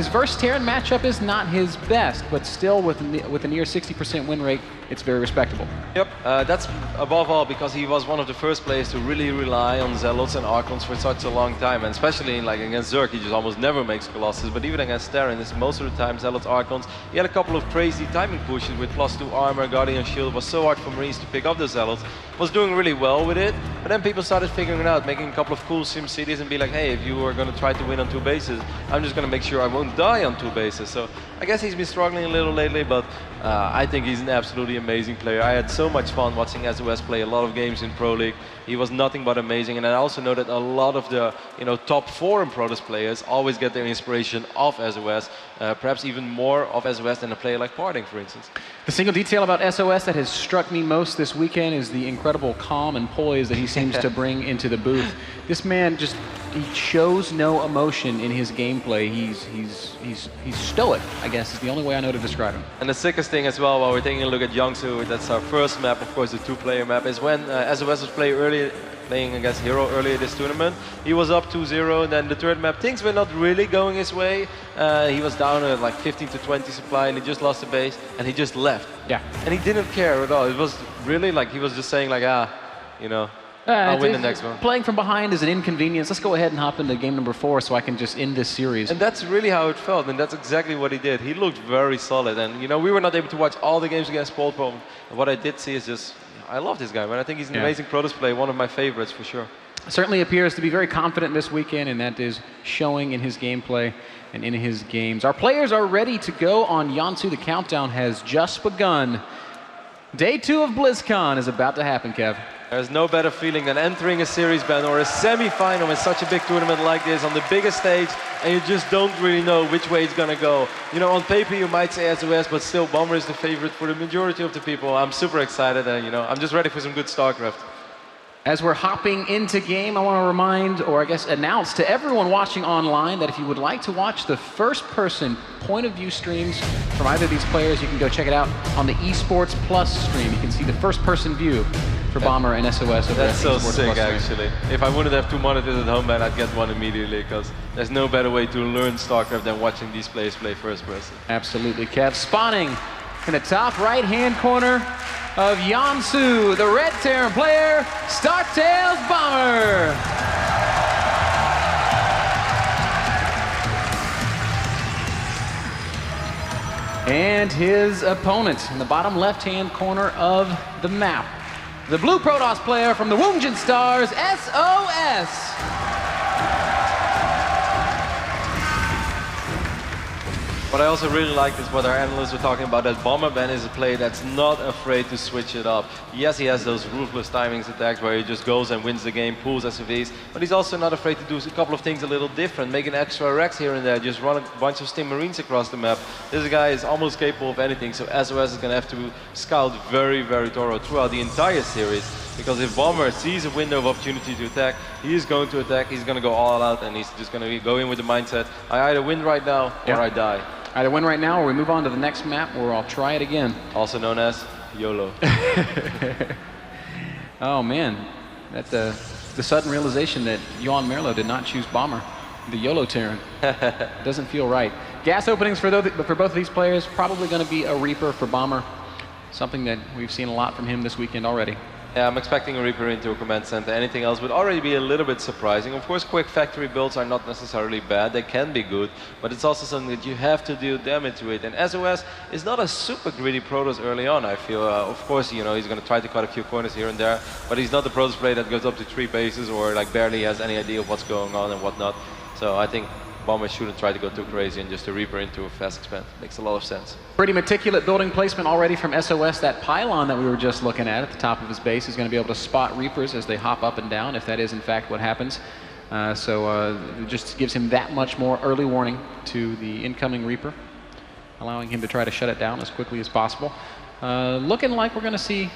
versus Terran matchup is not his best, but still with a near 60% win rate, it's very respectable. Yep, that's above all because he was one of the first players to really rely on Zealots and Archons for such a long time, and especially like against Zerg, he just almost never makes Colossus, but even against Terran, it's most of the time Zealots, Archons. He had a couple of crazy timing pushes with +2 armor, Guardian Shield. It was so hard for Marines to pick up the Zealots. Was doing really well with it, but then people started figuring it out, making a couple of cool sim cities and be like, hey, if you are going to try to win on 2 bases, I'm just going to make sure I won't die on 2 bases. So I guess he's been struggling a little lately, but I think he's an absolutely amazing player. I had so much fun watching SOS play a lot of games in Pro League. He was nothing but amazing, and I also know that a lot of the top 4 in Protoss players always get their inspiration off SOS, perhaps even more of SOS than a player like Parting, for instance. The single detail about SOS that has struck me most this weekend is the incredible calm and poise that he seems to bring into the booth. This man just, he shows no emotion in his gameplay. He's stoic, I guess, is the only way I know to describe him. And the sickest thing as well, while we're taking a look at Jiangsu, that's our first map, of course, the 2-player map, is when SOS was playing against Hero earlier this tournament. He was up 2-0, and then the third map, things were not really going his way. He was down at like 15 to 20 supply, and he just lost the base, and he just left. Yeah. And he didn't care at all. It was really like he was just saying like, I'll win the next one. Playing from behind is an inconvenience. Let's go ahead and hop into game number 4 so I can just end this series. And that's really how it felt, and that's exactly what he did. He looked very solid, and we were not able to watch all the games against Polpom. What I did see is just, I love this guy, man. I think he's an amazing Protoss player, one of my favorites for sure. Certainly appears to be very confident this weekend, and that is showing in his gameplay and in his games. Our players are ready to go on Jiangsu. The countdown has just begun. Day 2 of BlizzCon is about to happen, Kev. There's no better feeling than entering a series, Ben, or a semi-final in such a big tournament like this on the biggest stage, and you just don't really know which way it's going to go. On paper you might say SOS, but still Bomber is the favorite for the majority of the people. I'm super excited, and I'm just ready for some good StarCraft. As we're hopping into game, I want to remind, or I guess announce to everyone watching online that if you would like to watch the first-person point-of-view streams from either of these players, you can go check it out on the Esports Plus stream. You can see the first-person view for Bomber and SOS. That's so sick, actually. If I wouldn't have 2 monitors at home, man, I'd get one immediately, because there's no better way to learn StarCraft than watching these players play first-person. Absolutely, Kev. Spawning in the top right-hand corner of Jiangsu, the red Terran player, Startail's Bomber. And his opponent in the bottom left-hand corner of the map, the blue Protoss player from the Wounded Stars, sOs. What I also really like is what our analysts were talking about, that Bomberman is a player that's not afraid to switch it up. Yes, he has those ruthless timings attacks where he just goes and wins the game, pulls SOVs, but he's also not afraid to do a couple of things a little different, make an extra Rex here and there, just run a bunch of Stim Marines across the map. This guy is almost capable of anything, so SOS is going to have to scout very, very thorough throughout the entire series. Because if Bomber sees a window of opportunity to attack, he is going to attack, he's going to go all out, and he's just going to go in with the mindset, I either win right now or I die. Either win right now or we move on to the next map or I'll try it again. Also known as YOLO. Oh man, that's the sudden realization that Johan Merlo did not choose Bomber, the YOLO Terran. Doesn't feel right. Gas openings for both of these players, probably going to be a Reaper for Bomber. Something that we've seen a lot from him this weekend already. Yeah, I'm expecting a Reaper into a command center. Anything else would already be a little bit surprising. Of course, quick factory builds are not necessarily bad. They can be good, but it's also something that you have to deal damage to it. And SOS is not a super greedy Protoss early on, I feel. Of course, you know, he's going to try to cut a few corners here and there, but he's not the Protoss player that goes up to 3 bases or like barely has any idea of what's going on and whatnot. So I think Bomber shouldn't try to go too crazy and just a Reaper into a fast expand. Makes a lot of sense. Pretty meticulous building placement already from SOS. That pylon that we were just looking at the top of his base is going to be able to spot Reapers as they hop up and down, if that is in fact what happens. It just gives him that much more early warning to the incoming Reaper, allowing him to try to shut it down as quickly as possible. Looking like we're going to see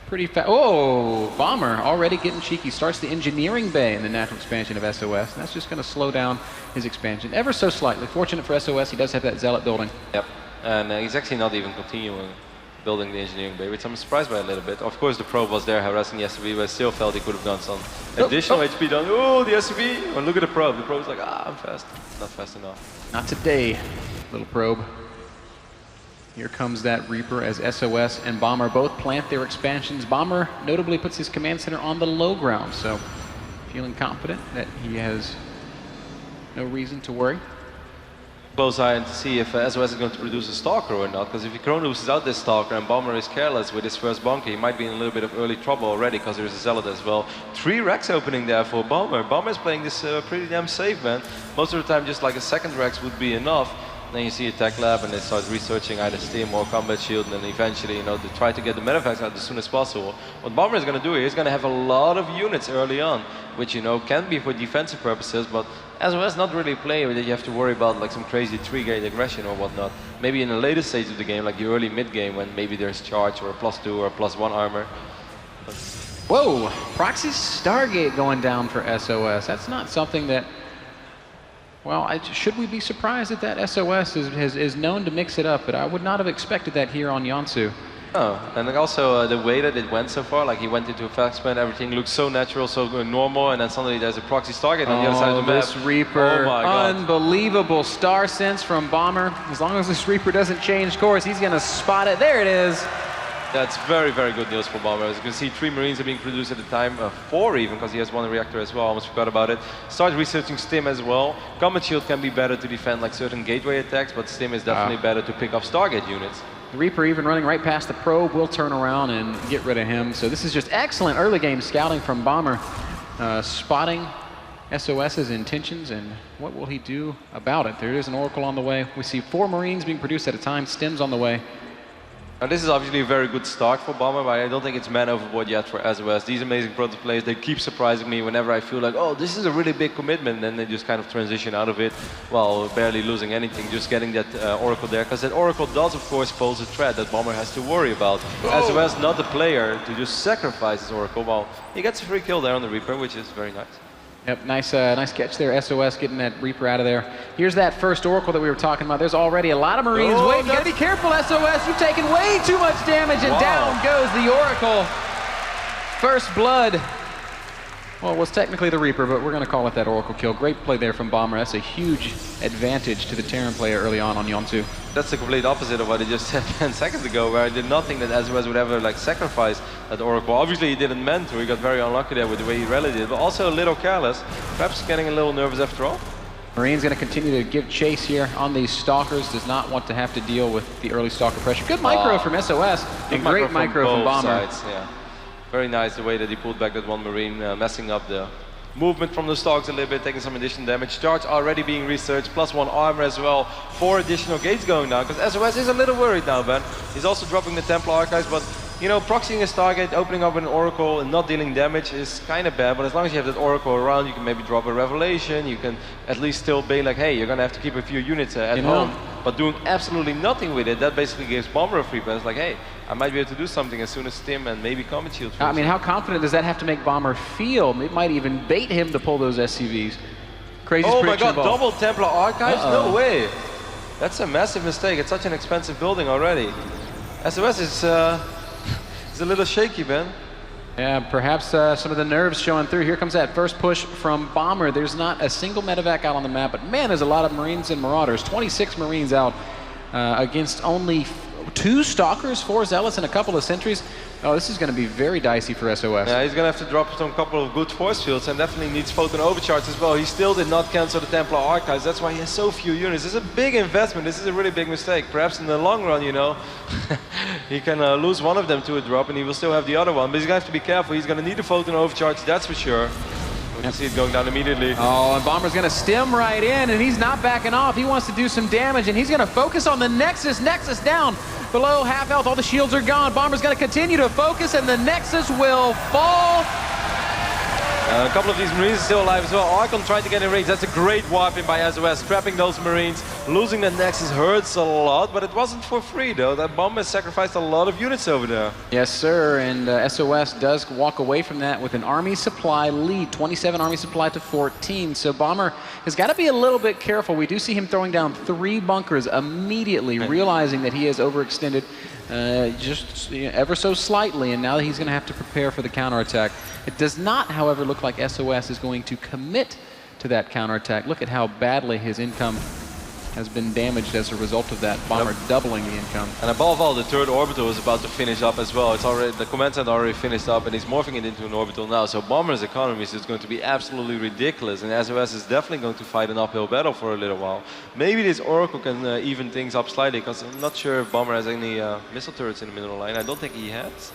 pretty fast. Oh, Bomber already getting cheeky. Starts the engineering bay in the natural expansion of SOS. And that's just going to slow down his expansion ever so slightly. Fortunate for SOS, he does have that Zealot building. Yep, and he's actually not even continuing building the engineering bay, which I'm surprised by a little bit. Of course, the probe was there harassing the SUV, but I still felt he could have done some additional HP down. Oh, the SUV! And look at the probe. The probe's like, I'm fast. Not fast enough. Not today, little probe. Here comes that Reaper as SOS and Bomber both plant their expansions. Bomber notably puts his command center on the low ground, so feeling confident that he has no reason to worry. Close eye to see if SOS is going to produce a Stalker or not, because if he loses out this Stalker and Bomber is careless with his first bunker, he might be in a little bit of early trouble already, because there's a Zealot as well. 3 Rex opening there for Bomber. Bomber is playing this pretty damn safe, man. Most of the time just like a second Rex would be enough. Then you see a tech lab and they start researching either Stim or Combat Shield, and then eventually, you know, they try to get the Medavacs out as soon as possible. What Bomber is going to do here is going to have a lot of units early on, which, you know, can be for defensive purposes, but SOS not really a player that you have to worry about like some crazy 3-gate aggression or whatnot. Maybe in the later stage of the game, like the early mid-game, when maybe there's charge or a +2 or a +1 armor. But whoa, Proxy Stargate going down for SOS. That's not something that, well, should we be surprised that SOS is known to mix it up, but I would not have expected that here on Yonsu. Oh, and also the way that it went so far, like he went into a fast expand, everything looks so natural, so normal, and then suddenly there's a Proxy Stargate on the other side of the map. This Reaper, oh my God. Unbelievable star sense from Bomber. As long as this Reaper doesn't change course, he's gonna spot it. There it is. That's very, very good news for Bomber. As you can see, 3 Marines are being produced at the time, 4 even, because he has 1 reactor as well, almost forgot about it. Start researching Stim as well. Combat Shield can be better to defend like certain gateway attacks, but Stim is definitely better to pick off Stargate units. The Reaper even running right past the probe will turn around and get rid of him. So this is just excellent early game scouting from Bomber, spotting SOS's intentions and what will he do about it. There is an Oracle on the way. We see 4 Marines being produced at a time. Stim's on the way. Now this is obviously a very good start for Bomber, but I don't think it's man overboard yet for SOS. These amazing Protoss players, they keep surprising me whenever I feel like, oh, this is a really big commitment, and then they just kind of transition out of it while barely losing anything, just getting that Oracle there, because that Oracle does, of course, pose a threat that Bomber has to worry about. SOS not the player to just sacrifice his Oracle. Well, he gets a free kill there on the Reaper, which is very nice. Yep, nice catch there, SOS getting that Reaper out of there. Here's that first Oracle that we were talking about. There's already a lot of Marines waiting. You gotta be careful, SOS. You've taken way too much damage, and down goes the Oracle. First blood. Well, it was technically the Reaper, but we're gonna call it that Oracle kill. Great play there from Bomber. That's a huge advantage to the Terran player early on Yonsu. That's the complete opposite of what I just said 10 seconds ago, where I did not think that SOS would ever like sacrifice that Oracle. Obviously he didn't meant to, he got very unlucky there with the way he rallied it, but also a little careless, perhaps getting a little nervous after all. Marine's gonna continue to give chase here on these Stalkers, does not want to have to deal with the early Stalker pressure. Good micro from SOS, and great micro from Bomber. Sides, yeah. Very nice the way that he pulled back that one Marine, messing up the movement from the stalks a little bit, taking some additional damage. Charge already being researched, plus 1 armor as well. 4 additional gates going down, because SOS is a little worried now, Ben. He's also dropping the Templar Archives, but you know, proxying a Stargate, opening up an Oracle and not dealing damage is kind of bad, but as long as you have that Oracle around, you can maybe drop a Revelation, you can at least still be like, hey, you're gonna have to keep a few units at home, but doing absolutely nothing with it, that basically gives Bomber a free pass, like, hey, I might be able to do something as soon as Stim and maybe Comet Shield. I mean, how confident does that have to make Bomber feel? It might even bait him to pull those SCVs. Crazy. Oh my god, double Templar Archives? No way. That's a massive mistake. It's such an expensive building already. SOS is a little shaky, Ben. Yeah, perhaps some of the nerves showing through. Here comes that first push from Bomber. There's not a single medevac out on the map, but man, there's a lot of Marines and Marauders. 26 Marines out against only 2 Stalkers, 4 Zealots, and a couple of Sentries. Oh, this is going to be very dicey for SOS. Yeah, he's going to have to drop some couple of good force fields and definitely needs photon overcharge as well. He still did not cancel the Templar Archives. That's why he has so few units. This is a big investment. This is a really big mistake. Perhaps in the long run, you know, he can lose one of them to a drop and he will still have the other one. But he's going to have to be careful. He's going to need a photon overcharge, that's for sure. We can see it going down immediately. Oh, and Bomber's going to stim right in, and he's not backing off. He wants to do some damage, and he's going to focus on the Nexus. Nexus down below half health. All the shields are gone. Bomber's going to continue to focus, and the Nexus will fall. A couple of these Marines are still alive as well. Archon trying to get in range. That's a great warping by SOS, trapping those Marines. Losing the Nexus hurts a lot, but it wasn't for free though. That bomb has sacrificed a lot of units over there. Yes, sir, and SOS does walk away from that with an army supply lead, 27 army supply to 14. So Bomber has got to be a little bit careful. We do see him throwing down 3 bunkers immediately, realizing that he has overextended just ever so slightly, and now he's going to have to prepare for the counterattack. It does not, however, look like SOS is going to commit to that counterattack. Look at how badly his income has been damaged as a result of that. Bomber doubling the income. And above all, the third orbital is about to finish up as well. It's already, the command center already finished up and he's morphing it into an orbital now. So Bomber's economy is just going to be absolutely ridiculous, and SOS is definitely going to fight an uphill battle for a little while. Maybe this Oracle can even things up slightly, because I'm not sure if Bomber has any missile turrets in the middle line. I don't think he has.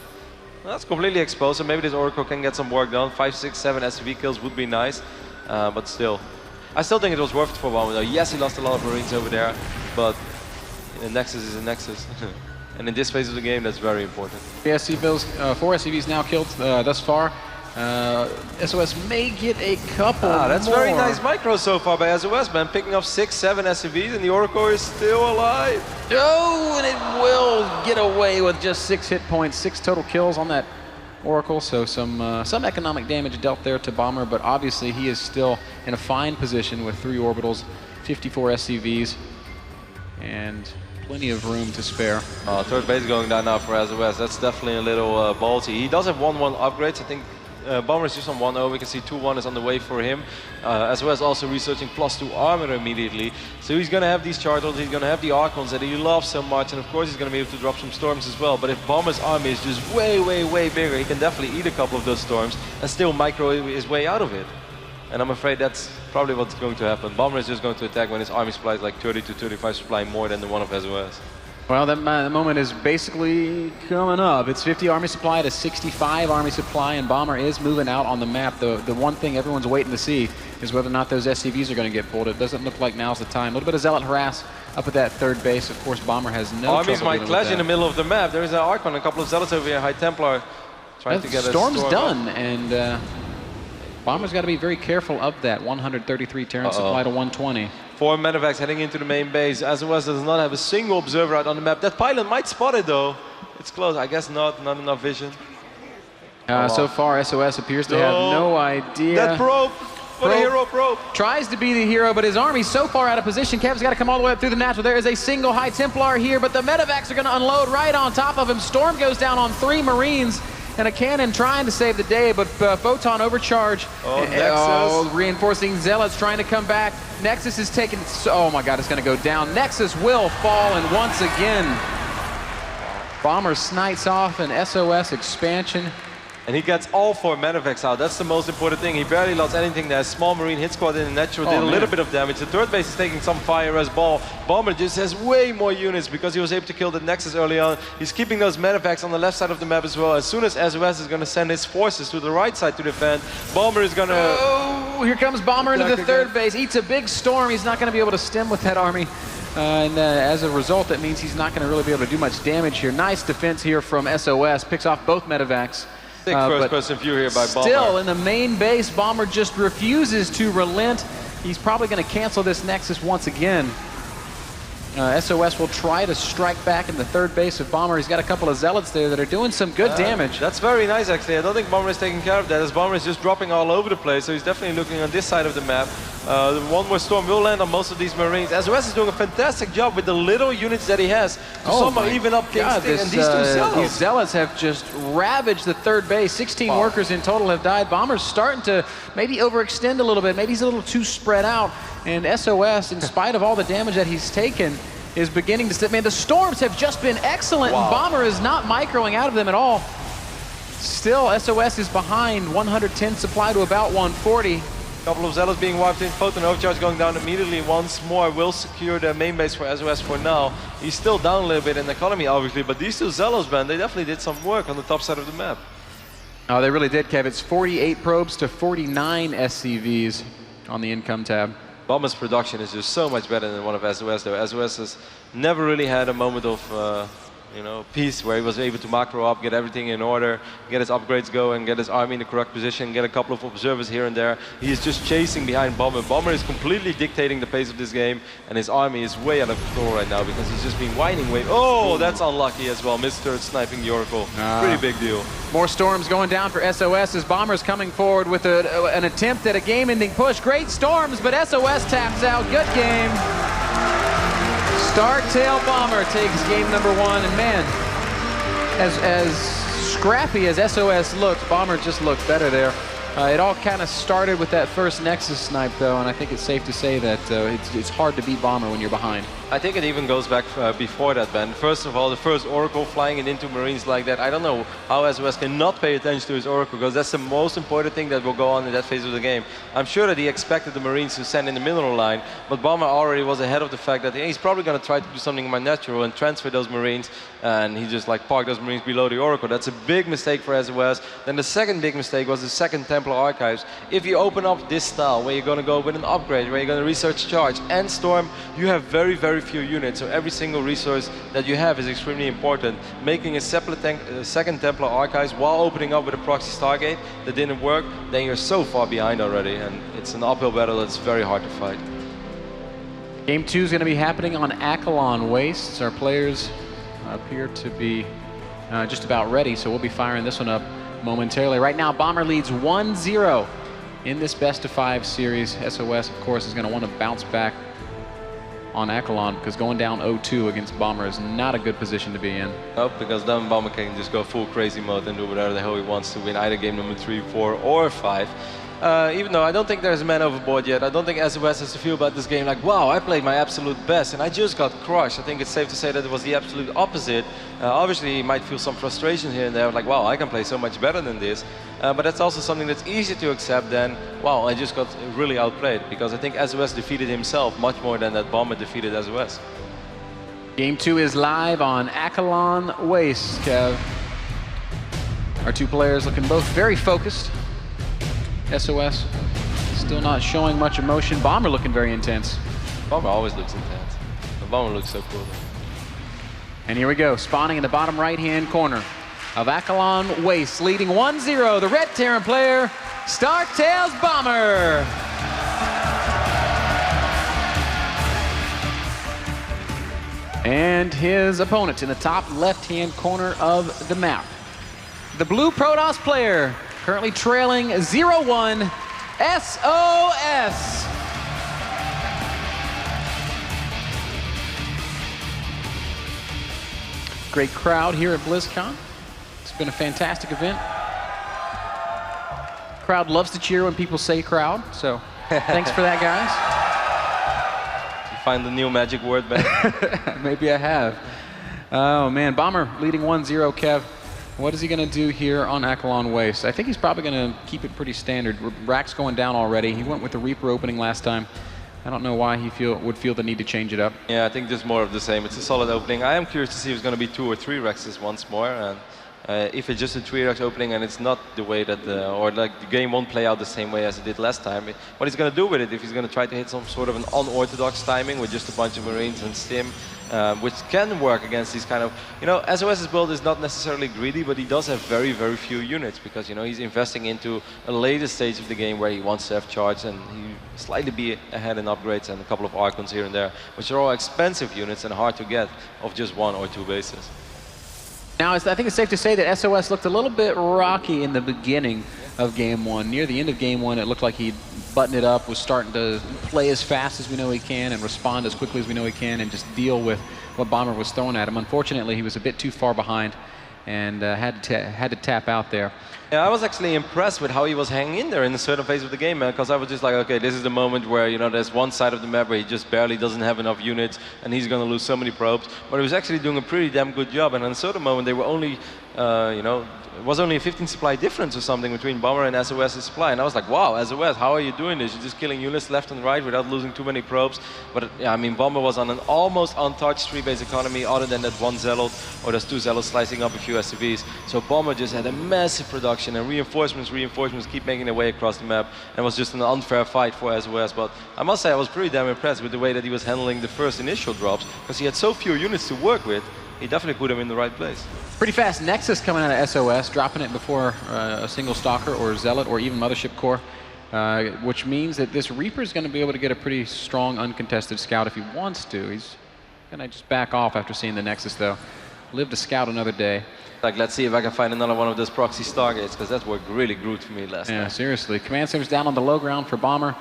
Well, that's completely exposed, so maybe this Oracle can get some work done. 5, 6, 7 SCV kills would be nice, but still. I still think it was worth it for Bomber though. Yes, he lost a lot of Marines over there, but a Nexus is a Nexus. And in this phase of the game, that's very important. 4 SCVs now killed thus far. SOS may get a couple that's more. very nice micro so far by SOS, man. Picking up 6, 7 SCVs, and the Oracle is still alive. Oh, and it will get away with just 6 hit points, 6 total kills on that Oracle, so some economic damage dealt there to Bomber, but obviously he is still in a fine position with 3 orbitals, 54 SCVs, and plenty of room to spare. Third base going down now for SOS. That's definitely a little ballsy. He does have 1-1 upgrades. I think Bomber is just on 1-0. We can see 2-1 is on the way for him. SOS also researching +2 armor immediately. So he's going to have these charters, he's going to have the Archons that he loves so much, and of course he's going to be able to drop some Storms as well. But if Bomber's army is just way, way, way bigger, he can definitely eat a couple of those Storms and still micro his way out of it. And I'm afraid that's probably what's going to happen. Bomber is just going to attack when his army supply is like 30 to 35 supply more than the one of SOS. Well, that moment is basically coming up. It's 50 army supply to 65 army supply, and Bomber is moving out on the map. The one thing everyone's waiting to see is whether or not those SCVs are going to get pulled. It doesn't look like now's the time. A little bit of Zealot harass up at that third base. Of course, Bomber has no armies trouble might clash in the middle of the map. There is an Archon, a couple of Zealots over here, High Templar, trying to get a Storm's storm done, and Bomber's got to be very careful of that. 133 Terran supply to 120. 4 medevacs heading into the main base. SOS does not have a single observer out on the map. That pilot might spot it though. It's close. I guess not enough vision. So far, SOS appears to have no idea. That probe! What a hero probe! Tries to be the hero, but his army's so far out of position. Kev's got to come all the way up through the natural. There is a single High Templar here, but the medevacs are going to unload right on top of him. Storm goes down on 3 Marines. And a cannon trying to save the day, but photon overcharge. Nexus. Reinforcing Zealots trying to come back. Nexus is taking, oh my God, it's going to go down. Nexus will fall, and once again, Bomber snites off an SOS expansion. and he gets all 4 medevacs out. That's the most important thing. He barely lost anything there. Small Marine hit squad in the natural did a little bit of damage. The third base is taking some fire as ball. Bomber just has way more units because he was able to kill the Nexus early on. He's keeping those medevacs on the left side of the map as well. As soon as SOS is going to send his forces to the right side to defend, Bomber is going to... Oh, here comes Bomber into the third base. Eats a big storm. He's not going to be able to stem with that army. And as a result, that means he's not going to really be able to do much damage here. Nice defense here from SOS. Picks off both medevacs. Big first-person view here by Bomber. Still, in the main base, Bomber just refuses to relent. He's probably going to cancel this Nexus once again. SOS will try to strike back in the third base of Bomber. He's got a couple of Zealots there that are doing some good damage. That's very nice, actually. I don't think Bomber is taking care of that, as Bomber is just dropping all over the place, so he's definitely looking on this side of the map. One more storm will land on most of these Marines. SOS is doing a fantastic job with the little units that he has to somehow even up King's Thing, and these two Zealots. These Zealots have just ravaged the third base. 16 workers in total have died. Bomber's starting to maybe overextend a little bit. Maybe he's a little too spread out. And SOS, in spite of all the damage that he's taken, is beginning to step. Man, the storms have just been excellent, and Bomber is not microing out of them at all. Still, SOS is behind 110 supply to about 140. Couple of Zealots being wiped in. Photon Overcharge going down immediately once more will secure the main base for SOS for now. He's still down a little bit in economy, obviously, but these two Zealots, man, they definitely did some work on the top side of the map. Oh, they really did, Kev. It's 48 probes to 49 SCVs on the income tab. Bomber's production is just so much better than one of SOS, though. SOS has never really had a moment of peace where he was able to macro up, get everything in order, get his upgrades going, get his army in the correct position, get a couple of observers here and there. He is just chasing behind Bomber. Bomber is completely dictating the pace of this game, and his army is way out of control right now because he's just been whining way. Oh, that's unlucky as well. Missed third sniping the Oracle. Pretty big deal. More storms going down for SOS as Bomber's coming forward with an attempt at a game-ending push. Great storms, but SOS taps out. Good game. Star-Tail Bomber takes game number 1, and man, as scrappy as SOS looked, Bomber just looked better there. It all kind of started with that first Nexus snipe, though, and I think it's safe to say that it's hard to beat Bomber when you're behind. I think it even goes back before that, Ben. First of all, the first Oracle flying it into Marines like that, I don't know how SOS cannot pay attention to his Oracle, because that's the most important thing that will go on in that phase of the game. I'm sure that he expected the Marines to send in the mineral line, but Bomber already was ahead of the fact that he's probably going to try to do something in my natural and transfer those Marines, and he just parked those Marines below the Oracle. That's a big mistake for SOS. Then the second big mistake was the second Templar Archives. If you open up this style, where you're going to go with an upgrade, where you're going to research charge and storm, you have very, very few units, so every single resource that you have is extremely important. Making a second Templar Archives while opening up with a proxy Stargate that didn't work, then you're so far behind already, and it's an uphill battle that's very hard to fight. Game 2 is going to be happening on Akalon Wastes. Our players appear to be just about ready, so we'll be firing this one up momentarily. Right now, Bomber leads 1-0 in this best-of-5 series. SOS, of course, is going to want to bounce back on Akalon, because going down 0-2 against Bomber is not a good position to be in. Nope, because then Bomber can just go full crazy mode and do whatever the hell he wants to win either game number 3, 4, or 5. Even though I don't think there's a man overboard yet, I don't think SOS has to feel about this game like, wow, I played my absolute best and I just got crushed. I think it's safe to say that it was the absolute opposite. Obviously, he might feel some frustration here and there, like, wow, I can play so much better than this. But that's also something that's easier to accept than, wow, I just got really outplayed. Because I think SOS defeated himself much more than that Bomber defeated SOS. Game 2 is live on Akalon Wastes, Kev. Our two players looking both very focused. SOS still not showing much emotion. Bomber looking very intense. Bomber always looks intense. The Bomber looks so cool. And here we go, spawning in the bottom right-hand corner of Akalon Wastes, leading 1-0. The Red Terran player, Star-Tails Bomber. And his opponent in the top left-hand corner of the map, the Blue Protoss player, currently trailing 0-1, SOS. Great crowd here at BlizzCon. It's been a fantastic event. Crowd loves to cheer when people say crowd, so thanks for that, guys. You find the new magic word, Ben? Maybe I have. Oh man, Bomber leading 1-0, Kev. What is he going to do here on Akalon Waste? I think he's probably going to keep it pretty standard. Rack's going down already. He went with the Reaper opening last time. I don't know why he would feel the need to change it up. Yeah, I think just more of the same. It's a solid opening. I am curious to see if it's going to be 2 or 3 Rexes once more. And if it's just a 3-Rex opening and it's not the way that, or like the game won't play out the same way as it did last time, what he's going to do with it, if he's going to try to hit some sort of an unorthodox timing with just a bunch of Marines and Stim, which can work against these kind of, SOS's build is not necessarily greedy, but he does have very, very few units because, he's investing into a later stage of the game where he wants to have charge and he slightly be ahead in upgrades and a couple of Archons here and there, which are all expensive units and hard to get off just 1 or 2 bases. Now, I think it's safe to say that SOS looked a little bit rocky in the beginning of Game 1. Near the end of Game 1, it looked like he'd buttoned it up, was starting to play as fast as we know he can and respond as quickly as we know he can and just deal with what Bomber was throwing at him. Unfortunately, he was a bit too far behind and had to tap out there. Yeah, I was actually impressed with how he was hanging in there in a certain phase of the game, man, because I was just like, okay, this is the moment where, there's one side of the map where he just barely doesn't have enough units and he's going to lose so many probes, but he was actually doing a pretty damn good job, and in a certain moment they were only, it was only a 15 supply difference or something between Bomber and SOS's supply, and I was like, wow, SOS, how are you doing this? You're just killing units left and right without losing too many probes. But yeah, I mean, Bomber was on an almost untouched 3-base economy other than that 1 Zealot, or those 2 Zealots slicing up a few SCVs. So Bomber just had a massive production, and reinforcements keep making their way across the map, and it was just an unfair fight for SOS. But I must say I was pretty damn impressed with the way that he was handling the first initial drops, because he had so few units to work with. He definitely put him in the right place. Pretty fast Nexus coming out of SOS, dropping it before a single Stalker or Zealot or even Mothership Core, which means that this Reaper is going to be able to get a pretty strong uncontested scout if he wants to. He's going to just back off after seeing the Nexus, though. Live to scout another day. Like, let's see if I can find another one of those proxy Stargates, because that's what really grew for me last night. Yeah, seriously. Command center's down on the low ground for Bomber.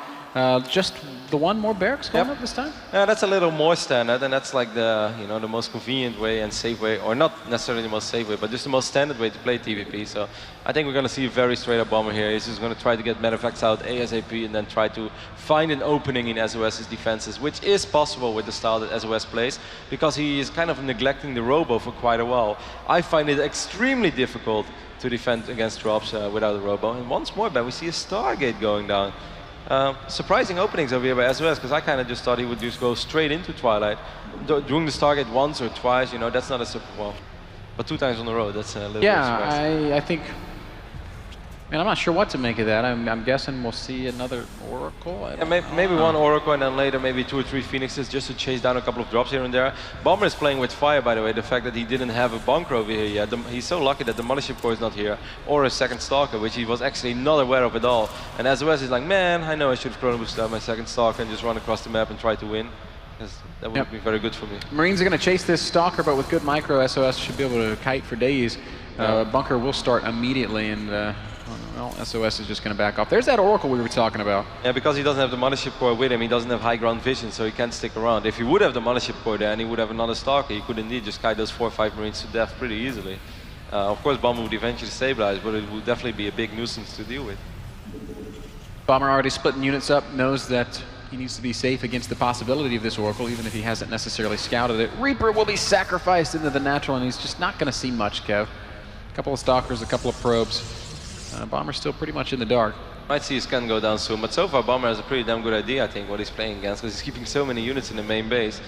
Just the one more barracks going up this time? Yeah, that's a little more standard, and that's like the the most convenient way and safe way, or not necessarily the most safe way, but just the most standard way to play TVP. So I think we're going to see a very straight up Bomber here. He's just going to try to get Medevacts out ASAP and then try to find an opening in SOS's defenses, which is possible with the style that SOS plays, because he is kind of neglecting the Robo for quite a while. I find it extremely difficult to defend against drops without a Robo. And once more, Ben, we see a Stargate going down. Surprising openings over here by SOS, because I kind of just thought he would just go straight into Twilight. Doing the Stargate once or twice, that's not a super well. But 2 times on the road, that's a little bit surprising. I think, I'm not sure what to make of that. I'm guessing we'll see another Oracle. Maybe one Oracle and then later maybe 2 or 3 Phoenixes just to chase down a couple of drops here and there. Bomber is playing with fire, by the way. The fact that he didn't have a bunker over here yet. He's so lucky that the Mothership Core is not here, or a second Stalker, which he was actually not aware of at all. And SOS is like, man, I know I should have Chrono Boosted out my second Stalker and just run across the map and try to win. That would be very good for me. Marines are going to chase this Stalker, but with good micro, SOS should be able to kite for days. Bunker will start immediately, and well, SOS is just going to back off. There's that Oracle we were talking about. Yeah, because he doesn't have the Mothership Core with him, he doesn't have high ground vision, so he can't stick around. If he would have the Mothership Core there and he would have another Stalker, he could indeed just kite those 4 or 5 Marines to death pretty easily. Of course, Bomber would eventually stabilize, but it would definitely be a big nuisance to deal with. Bomber already splitting units up, knows that he needs to be safe against the possibility of this Oracle, even if he hasn't necessarily scouted it. Reaper will be sacrificed into the natural, and he's just not going to see much, Kev. A couple of Stalkers, a couple of probes. Bomber's still pretty much in the dark. Might see his scan go down soon, but so far Bomber has a pretty damn good idea, I think, what he's playing against, because he's keeping so many units in the main base.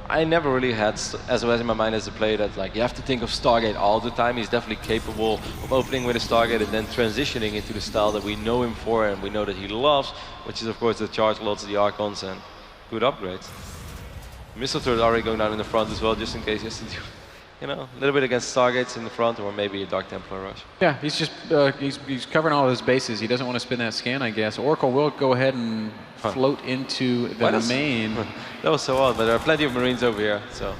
I never really had SOS in my mind as a player that, like, you have to think of Stargate all the time. He's definitely capable of opening with a Stargate and then transitioning into the style that we know him for and we know that he loves, which is, of course, the charge lots, the Archons, and good upgrades. Missile turret already going down in the front as well, just in case he has to do, a little bit against Stargates in the front, or maybe a Dark Templar rush. Yeah, he's just he's covering all of his bases. He doesn't want to spin that scan, I guess. Oracle will go ahead and float into the main. That was so odd, but there are plenty of Marines over here, so.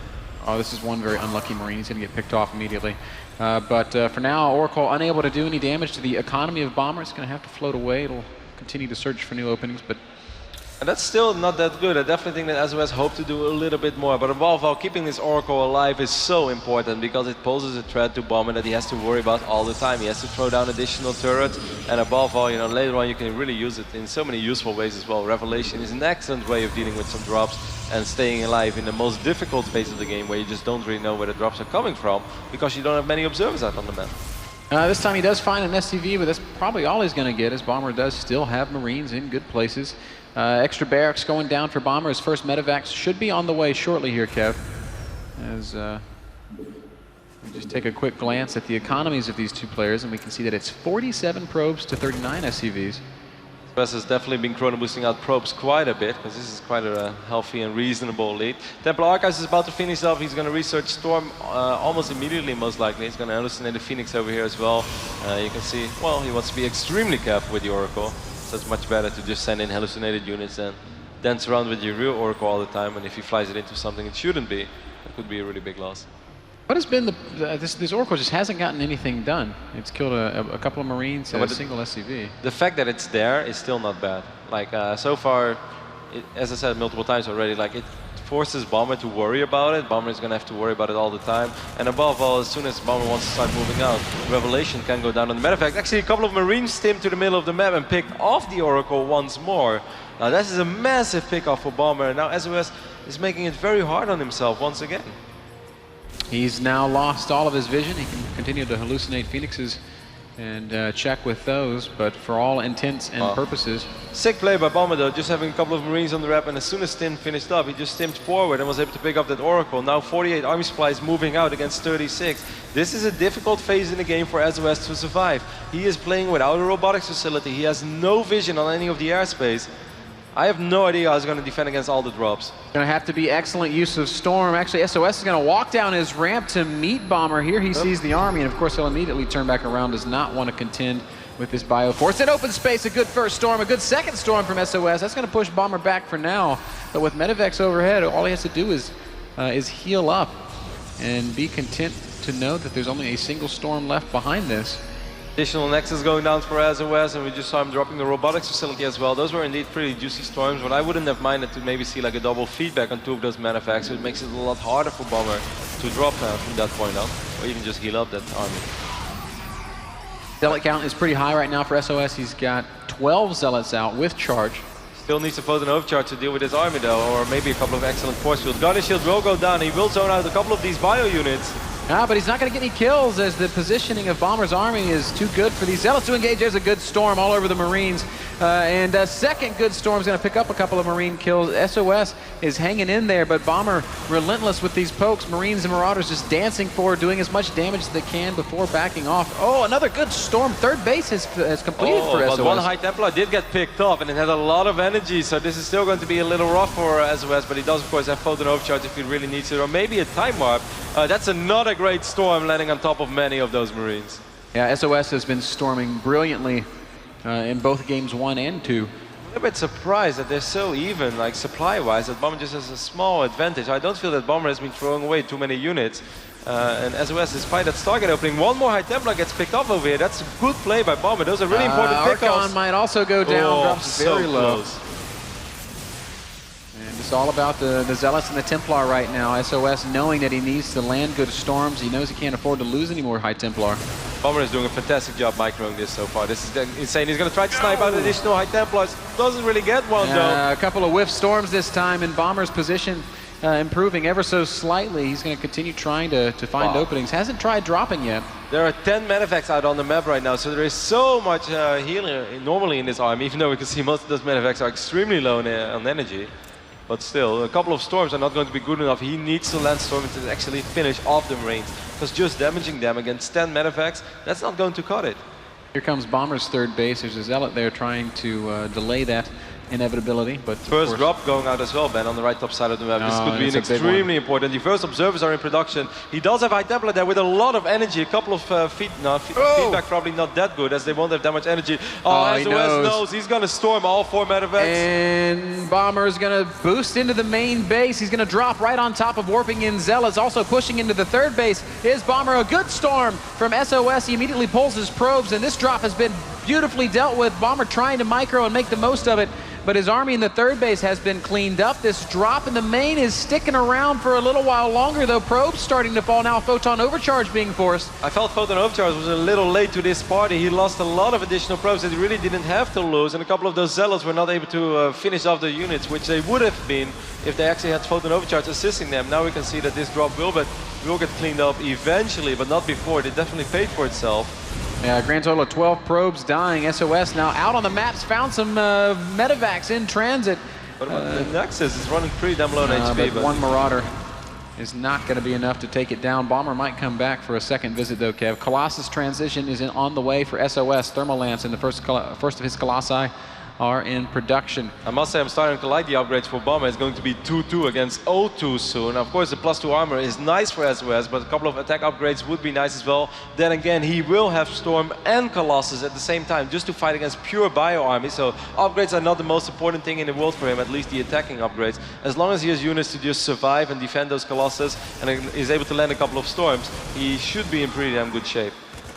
Oh, this is one very unlucky Marine. He's going to get picked off immediately. But for now, Oracle unable to do any damage to the economy of Bomber. It's going to have to float away. It'll continue to search for new openings, but And that's still not that good. I definitely think that SOS hope to do a little bit more. But above all, keeping this Oracle alive is so important because it poses a threat to Bomber that he has to worry about all the time. He has to throw down additional turrets. And above all, you know, later on you can really use it in so many useful ways as well. Revelation is an excellent way of dealing with some drops and staying alive in the most difficult phase of the game where you just don't really know where the drops are coming from because you don't have many observers out on the map. This time he does find an SCV, but that's probably all he's going to get, as Bomber does still have Marines in good places. Extra barracks going down for Bomber. His first medevacs should be on the way shortly here, Kev. As we just take a quick glance at the economies of these two players, and we can see that it's 47 probes to 39 SCVs. SOS has definitely been chrono boosting out probes quite a bit, because this is quite a healthy and reasonable lead. Templar Archives is about to finish off. He's going to research Storm almost immediately, most likely. He's going to hallucinate the Phoenix over here as well. You can see, well, he wants to be extremely careful with the Oracle. So it's much better to just send in hallucinated units than dance around with your real Oracle all the time. And if he flies it into something it shouldn't be, that could be a really big loss. What has been this Oracle just hasn't gotten anything done. It's killed a couple of Marines and a single SCV. The fact that it's there is still not bad. Like so far, as I said multiple times already, like it forces Bomber to worry about it. Bomber is going to have to worry about it all the time. And above all, as soon as Bomber wants to start moving out, Revelation can go down on the medevac. Actually, a couple of Marines stimmed to the middle of the map and picked off the Oracle once more. Now this is a massive pickoff for Bomber. And now SOS is making it very hard on himself once again. He's now lost all of his vision. He can continue to hallucinate Phoenixes and check with those, but for all intents and purposes. Sick play by Bomber though, just having a couple of Marines on the rep, and as soon as Stim finished up, he just stimmed forward and was able to pick up that Oracle. Now 48 army supplies moving out against 36. This is a difficult phase in the game for SOS to survive. He is playing without a robotics facility. He has no vision on any of the airspace. I have no idea how he's going to defend against all the drops. Going to have to be excellent use of Storm. Actually, SOS is going to walk down his ramp to meet Bomber. Here he sees the army, and of course he'll immediately turn back around, does not want to contend with this Bioforce. In open space, a good first Storm, a good second Storm from SOS. That's going to push Bomber back for now. But with Medivacs overhead, all he has to do is heal up and be content to know that there's only a single Storm left behind this. Additional Nexus going down for SOS, and we just saw him dropping the robotics facility as well. Those were indeed pretty juicy storms, but I wouldn't have minded to maybe see like a double feedback on two of those manufacts, so it makes it a lot harder for Bomber to drop from that point on, or even just heal up that army. Zealot count is pretty high right now for SOS. He's got 12 Zealots out with charge. Still needs to pose an overcharge to deal with his army though, or maybe a couple of excellent force fields. Gun and shield will go down. He will zone out a couple of these bio units. But he's not going to get any kills as the positioning of Bomber's army is too good for these Zealots to engage. There's a good Storm all over the Marines. And a second good Storm is going to pick up a couple of Marine kills. SOS is hanging in there, but Bomber relentless with these pokes. Marines and Marauders just dancing forward, doing as much damage as they can before backing off. Oh, another good Storm. Third base has completed for SOS. But one High Templar did get picked off, and it had a lot of energy, so this is still going to be a little rough for SOS, but he does, of course, have Photon Overcharge if he really needs it, or maybe a Time Warp. That's another great Storm landing on top of many of those Marines. Yeah, SOS has been storming brilliantly in both games 1 and 2. I'm a little bit surprised that they're so even, like supply-wise, that Bomber just has a small advantage. I don't feel that Bomber has been throwing away too many units. And SOS, despite that Stargate opening, one more High Templar gets picked off over here. That's a good play by Bomber. Those are really important pickoffs. Archon might also go down, drops very low. Close. It's all about the Zealots and the Templar right now. SOS knowing that he needs to land good Storms. He knows he can't afford to lose any more High Templar. Bomber is doing a fantastic job microing this so far. This is insane. He's going to try to snipe out additional High Templars. Doesn't really get one though. A couple of whiff Storms this time, and Bomber's position improving ever so slightly. He's going to continue trying to find openings. Hasn't tried dropping yet. There are 10 medevacs out on the map right now, so there is so much healing normally in this army, even though we can see most of those medevacs are extremely low on energy. But still, a couple of Storms are not going to be good enough. He needs to land Storm to actually finish off the Marines, because just damaging them against 10 medevacs, that's not going to cut it. Here comes Bomber's third base. There's a Zealot there trying to delay that inevitability, but first drop going out as well, Ben, on the right top side of the map. This could be an extremely important. The first observers are in production. He does have High Templar there with a lot of energy. A couple of feedback probably not that good, as they won't have that much energy. SOS knows he's going to storm all 4 medevacs. And Bomber is going to boost into the main base. He's going to drop right on top of warping in Zealots. Also pushing into the third base is Bomber. A good Storm from SOS. He immediately pulls his probes, and this drop has been beautifully dealt with. Bomber trying to micro and make the most of it, but his army in the third base has been cleaned up. This drop in the main is sticking around for a little while longer, though. Probes starting to fall now. Photon Overcharge being forced. I felt Photon Overcharge was a little late to this party. He lost a lot of additional probes that he really didn't have to lose, and a couple of those Zealots were not able to finish off the units, which they would have been if they actually had Photon Overcharge assisting them. Now we can see that this drop will get cleaned up eventually, but not before. It definitely paid for itself. Yeah, grand total of 12 probes dying. SOS now out on the maps, found some medevacs in transit. What about the Nexus? It's running pretty damn low on HP. But one Marauder is not going to be enough to take it down. Bomber might come back for a second visit, though, Kev. Colossus transition is on the way for SOS. Thermalance in the first of his Colossi are in production. I must say I'm starting to like the upgrades for Bomber. It's going to be 2-2 against O2 soon. Of course, the +2 armor is nice for SOS, but a couple of attack upgrades would be nice as well. Then again, he will have Storm and Colossus at the same time just to fight against pure bio army. So upgrades are not the most important thing in the world for him, at least the attacking upgrades. As long as he has units to just survive and defend those Colossus and is able to land a couple of Storms, he should be in pretty damn good shape.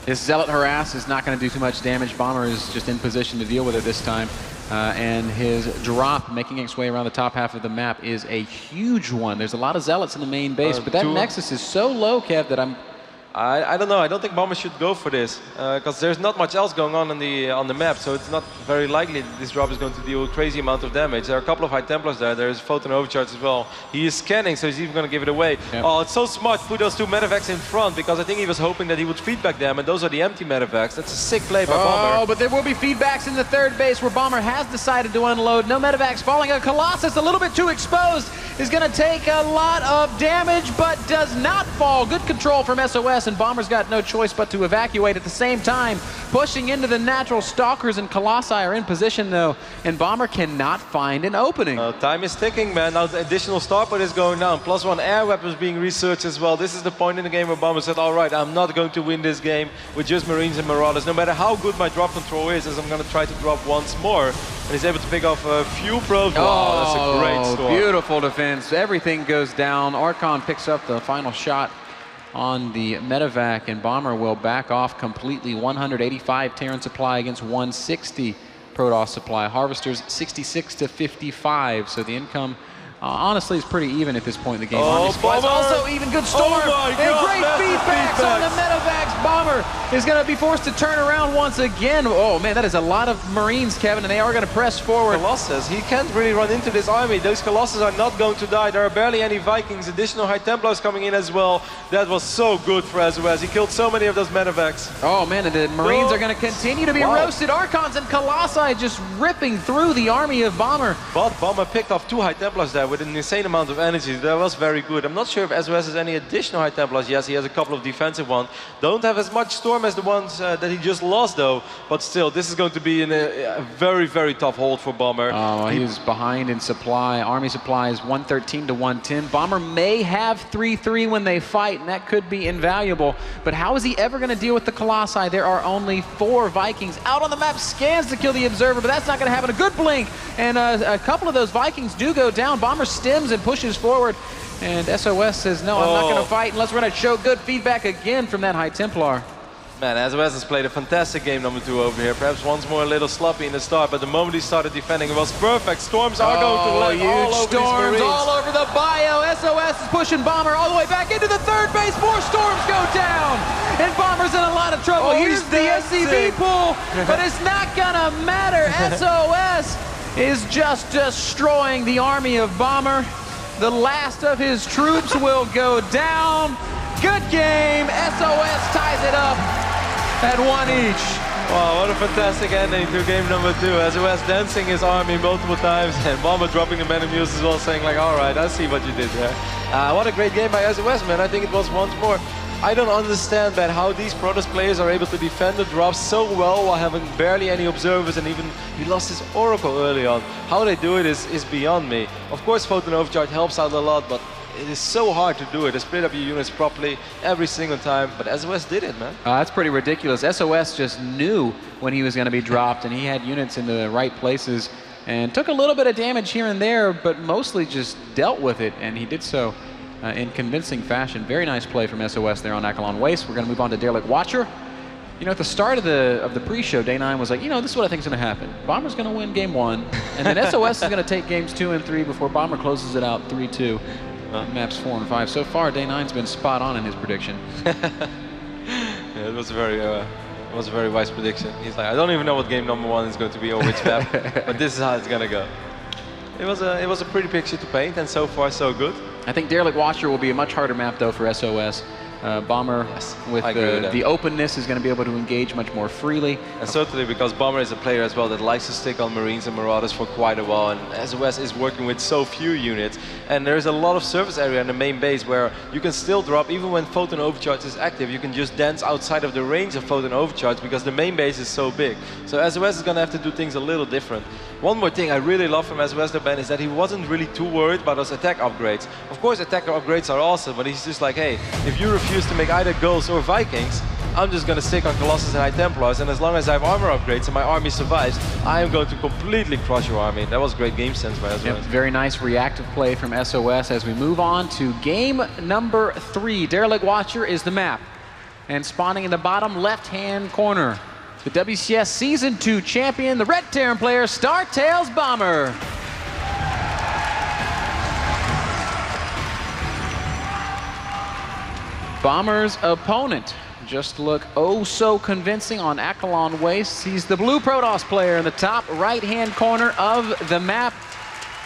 His Zealot Harass is not going to do too much damage. Bomber is just in position to deal with it this time. And his drop making its way around the top half of the map is a huge one. There's a lot of Zealots in the main base, but that Nexus is so low, Kev, that I don't know. I don't think Bomber should go for this because there's not much else going on the map, so it's not very likely that this drop is going to deal a crazy amount of damage. There are a couple of High Templars there. There's Photon Overcharge as well. He is scanning, so he's even going to give it away. Yep. Oh, it's so smart to put those two medevacs in front because I think he was hoping that he would feedback them, and those are the empty medevacs. That's a sick play by Bomber. Oh, but there will be feedbacks in the third base where Bomber has decided to unload. No medevacs falling. A Colossus a little bit too exposed is going to take a lot of damage, but does not fall. Good control from SOS, and Bomber's got no choice but to evacuate at the same time. Pushing into the natural Stalkers, and Colossi are in position though, and Bomber cannot find an opening. Time is ticking, man. Now the additional starport is going down. +1 air weapons being researched as well. This is the point in the game where Bomber said, all right, I'm not going to win this game with just Marines and Marauders, no matter how good my drop control is, as I'm going to try to drop once more. And he's able to pick off a few probes. Wow, that's a great storm. Beautiful defense. Everything goes down. Archon picks up the final shot on the medevac, and Bomber will back off completely. 185 Terran supply against 160 Protoss supply. Harvesters 66 to 55, so the income honestly is pretty even at this point in the game. Oh, Bomber! Also even good storm, and great feedbacks on the medevacs. Bomber is going to be forced to turn around once again. Oh man, that is a lot of Marines, Kevin, and they are going to press forward. Colossus, he can't really run into this army. Those Colossus are not going to die. There are barely any Vikings. Additional High Templars coming in as well. That was so good for SOS. He killed so many of those medevacs. Oh man, and the Marines are going to continue to be roasted. Archons and Colossi just ripping through the army of Bomber. But Bomber picked off 2 High Templars there with an insane amount of energy. That was very good. I'm not sure if SOS has any additional High Templars. Yes, he has a couple of defensive ones. Don't have as much Storm as the ones that he just lost though. But still, this is going to be a very, very tough hold for Bomber. Oh, he's behind in supply. Army supply is 113 to 110. Bomber may have 3-3 when they fight, and that could be invaluable. But how is he ever going to deal with the Colossi? There are only 4 Vikings out on the map. Scans to kill the Observer, but that's not going to happen. A good blink, and a couple of those Vikings do go down. Bomber stims and pushes forward, and SOS says, no, I'm not going to fight unless we're going to show good feedback again from that High Templar. Man, SOS has played a fantastic game number 2 over here. Perhaps once more a little sloppy in the start, but the moment he started defending, it was perfect. Storms are going to land all over these Marines. All over the bio. SOS is pushing Bomber all the way back into the third base. More Storms go down, and Bomber's in a lot of trouble. Here's the SCV pull, but it's not going to matter. SOS is just destroying the army of Bomber. The last of his troops will go down. Good game. SOS ties it up at 1 each. Wow, what a fantastic ending to game number 2. SOS dancing his army multiple times, and Bomber dropping the Manamuse as well, saying like, all right, I see what you did there. What a great game by SOS, man. I think it was once more. I don't understand, man, how these Protoss players are able to defend the drops so well while having barely any observers, and even he lost his Oracle early on. How they do it is beyond me. Of course, Photon Overcharge helps out a lot, but it is so hard to do it. To split up your units properly every single time, but SOS did it, man. That's pretty ridiculous. SOS just knew when he was going to be dropped, and he had units in the right places and took a little bit of damage here and there, but mostly just dealt with it, and he did so in convincing fashion. Very nice play from SOS there on Akalon Waste. We're going to move on to Derelict Watcher. You know, at the start of the pre-show, Day 9 was like, you know, this is what I think is going to happen. Bomber's going to win game 1, and then SOS is going to take games 2 and 3 before Bomber closes it out 3-2. Maps 4 and 5. So far, Day 9's been spot on in his prediction. Yeah, it was a very wise prediction. He's like, I don't even know what game number 1 is going to be or which map, but this is how it's going to go. It was a pretty picture to paint, and so far so good. I think Derelict Watcher will be a much harder map though for SOS. Bomber, with the openness, is going to be able to engage much more freely. And certainly because Bomber is a player as well that likes to stick on Marines and Marauders for quite a while, and SOS is working with so few units, and there's a lot of surface area in the main base where you can still drop, even when Photon Overcharge is active, you can just dance outside of the range of Photon Overcharge because the main base is so big. So SOS is going to have to do things a little different. One more thing I really love from SOS though, Ben, is that he wasn't really too worried about those attack upgrades. Of course, attacker upgrades are awesome, but he's just like, hey, if you refuse to make either Gulls or Vikings, I'm just going to stick on Colossus and High Templars, and as long as I have armor upgrades and my army survives, I am going to completely crush your army. That was great game sense by SOS. Yep, very nice reactive play from SOS as we move on to game number 3. Derelict Watcher is the map, and spawning in the bottom left-hand corner, the WCS Season 2 champion, the Red Terran player, StarTales Bomber. Bomber's opponent just look oh so convincing on Akalon Waste. He's the blue Protoss player in the top right-hand corner of the map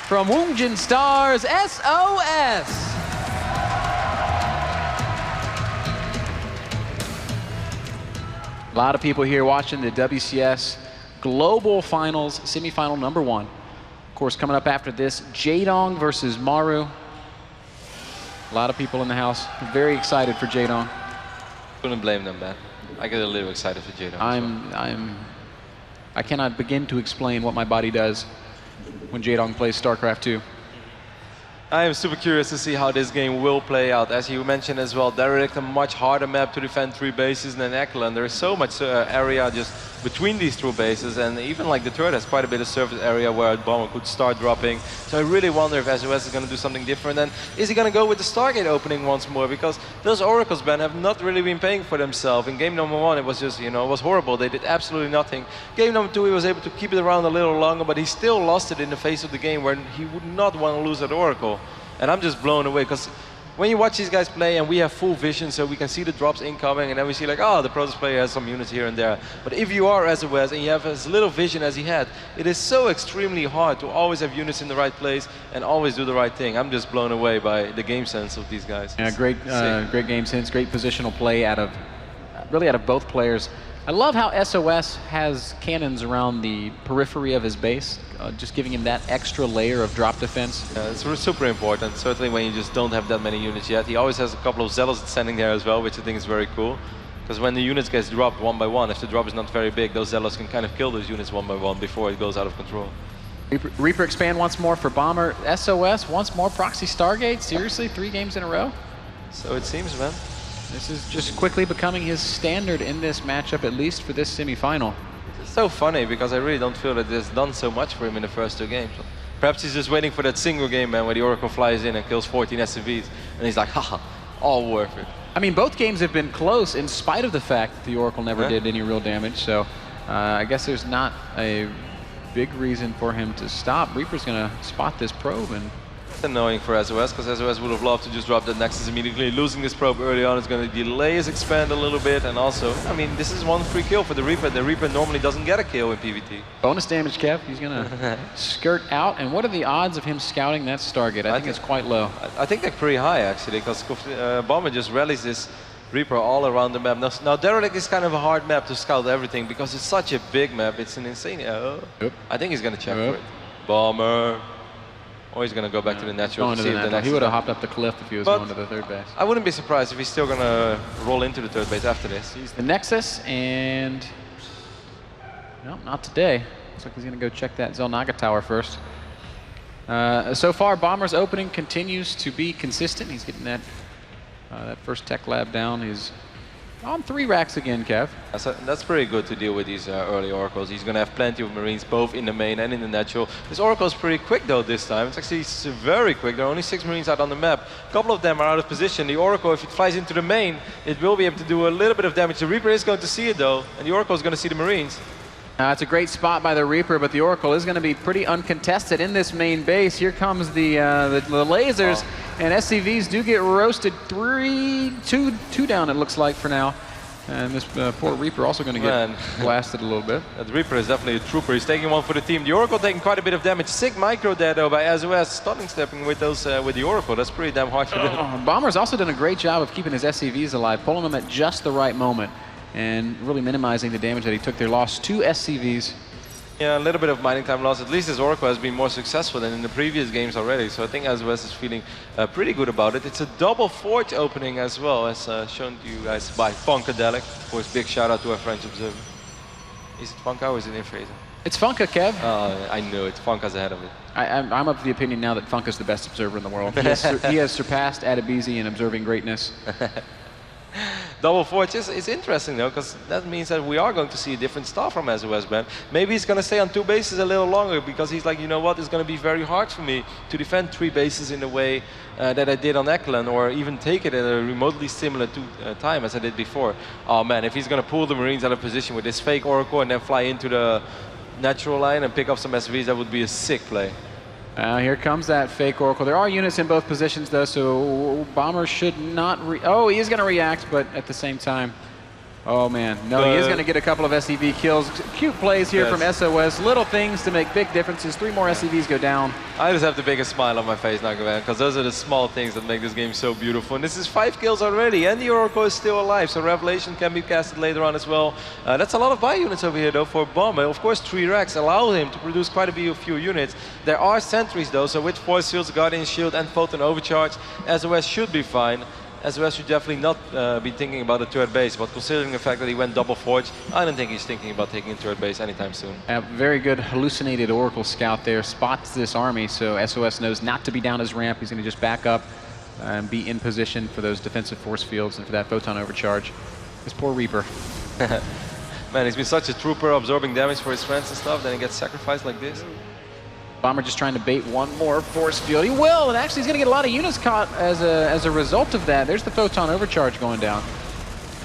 from Woongjin Stars, SOS. A lot of people here watching the WCS Global Finals, semifinal number 1. Of course, coming up after this, Jaedong versus Maru. A lot of people in the house very excited for Jaedong. Couldn't blame them, man. I get a little excited for Jaedong. I cannot begin to explain what my body does when Jaedong plays StarCraft 2. I am super curious to see how this game will play out. As you mentioned as well, Derelict, a much harder map to defend 3 bases than Akalon. There is so much area just between these 2 bases, and even like the turret has quite a bit of surface area where a Bomber could start dropping. So I really wonder if SOS is going to do something different. And is he going to go with the Stargate opening once more? Because those Oracles, Ben, have not really been paying for themselves. In game number 1, it was just, you know, it was horrible. They did absolutely nothing. Game number 2, he was able to keep it around a little longer, but he still lost it in the face of the game where he would not want to lose that Oracle. And I'm just blown away because when you watch these guys play and we have full vision so we can see the drops incoming, and then we see like, oh, the Protoss player has some units here and there. But if you are SOS and you have as little vision as he had, it is so extremely hard to always have units in the right place and always do the right thing. I'm just blown away by the game sense of these guys. Yeah, great game sense, great positional play out of both players. I love how SOS has cannons around the periphery of his base, just giving him that extra layer of drop defense. Yeah, it's super important, certainly when you just don't have that many units yet. He always has a couple of Zealots standing there as well, which I think is very cool. Because when the units gets dropped 1 by 1, if the drop is not very big, those Zealots can kind of kill those units 1 by 1 before it goes out of control. Reaper expand once more for Bomber. SOS once more proxy Stargate. Seriously, 3 games in a row? So it seems, man. This is just quickly becoming his standard in this matchup, at least for this semifinal. It's so funny because I really don't feel that it's done so much for him in the first 2 games. Perhaps he's just waiting for that single game, man, where the Oracle flies in and kills 14 SCVs, and he's like, haha, all worth it. I mean, both games have been close in spite of the fact that the Oracle never did any real damage, so I guess there's not a big reason for him to stop. Reaper's going to spot this probe, and it's annoying for SOS, because SOS would have loved to just drop that Nexus immediately. Losing this probe early on is going to delay his expand a little bit, and also, I mean, this is 1 free kill for the Reaper. The Reaper normally doesn't get a kill in PvT. Bonus damage, Kev. He's going to skirt out, and what are the odds of him scouting that Stargate? I think it's quite low. I think they're pretty high, actually, because Bomber just rallies this Reaper all around the map. Now Derelict is kind of a hard map to scout everything, because it's such a big map. It's an insane... I think he's going to check for it. Bomber... Or he's going to go back to the natural to see if the next... He would have hopped up the cliff if he was going to the 3rd base. I wouldn't be surprised if he's still going to roll into the 3rd base after this. He's the Nexus, and... No, not today. Looks like he's going to go check that Zelnaga tower first. So far, Bomber's opening continues to be consistent. He's getting that first tech lab down. His On 3 racks again, Kev. That's pretty good to deal with these early Oracles. He's going to have plenty of Marines, both in the main and in the natural. This Oracle is pretty quick, though, this time. It's actually very quick. There are only 6 Marines out on the map. A couple of them are out of position. The Oracle, if it flies into the main, it will be able to do a little bit of damage. The Reaper is going to see it, though, and the Oracle is going to see the Marines. It's a great spot by the Reaper, but the Oracle is going to be pretty uncontested in this main base. Here comes the lasers, and SCVs do get roasted. 2 down, it looks like, for now. And this poor Reaper also going to get blasted a little bit. The Reaper is definitely a trooper. He's taking one for the team. The Oracle taking quite a bit of damage. Sick micro there, though, by sOs. Stunning stepping with those with the Oracle. That's pretty damn hard to do. Bomber's also done a great job of keeping his SCVs alive, pulling them at just the right moment, and really minimizing the damage that he took there. Lost 2 SCVs. Yeah, a little bit of mining time loss. At least his Oracle has been more successful than in the previous games already. So I think sOs is feeling pretty good about it. It's a double forge opening as well, as shown to you guys by Funkadelic. Of course, big shout out to our French observer. Is it Funka or is it Infraser? It's Funka, Kev. I knew it. Funka's ahead of it. I'm of the opinion now that Funka's the best observer in the world. He has surpassed Adebisi in observing greatness. Double forge is interesting, though, because that means that we are going to see a different style from sOs, man. Maybe he's going to stay on 2 bases a little longer, because he's like, you know what, it's going to be very hard for me to defend 3 bases in the way that I did on Eklan, or even take it at a remotely similar time as I did before. Oh man, if he's going to pull the Marines out of position with this fake Oracle and then fly into the natural line and pick up some SVs, that would be a sick play. Here comes that fake Oracle. There are units in both positions, though, so Bomber should not oh, he is going to react, but at the same time, oh man, no, he is going to get a couple of SCV kills. Cute plays here from sOs. Little things to make big differences. 3 more SCVs go down. I just have the biggest smile on my face now, because those are the small things that make this game so beautiful. And this is 5 kills already, and the Oracle is still alive, so Revelation can be casted later on as well. That's a lot of buy units over here, though, for Bomber. Of course, 3 racks allow him to produce quite a few units. There are sentries, though, so with Force Fields, Guardian Shield, and Photon Overcharge, sOs should be fine. sOs should definitely not be thinking about a 3rd base, but considering the fact that he went double forge, I don't think he's thinking about taking a 3rd base anytime soon. A very good hallucinated Oracle scout there, spots this army, so sOs knows not to be down his ramp. He's going to just back up and be in position for those defensive force fields and for that photon overcharge. This poor Reaper. Man, he's been such a trooper, absorbing damage for his friends and stuff, then he gets sacrificed like this. Bomber just trying to bait one more force field. He will, and actually he's going to get a lot of units caught as a result of that. There's the photon overcharge going down.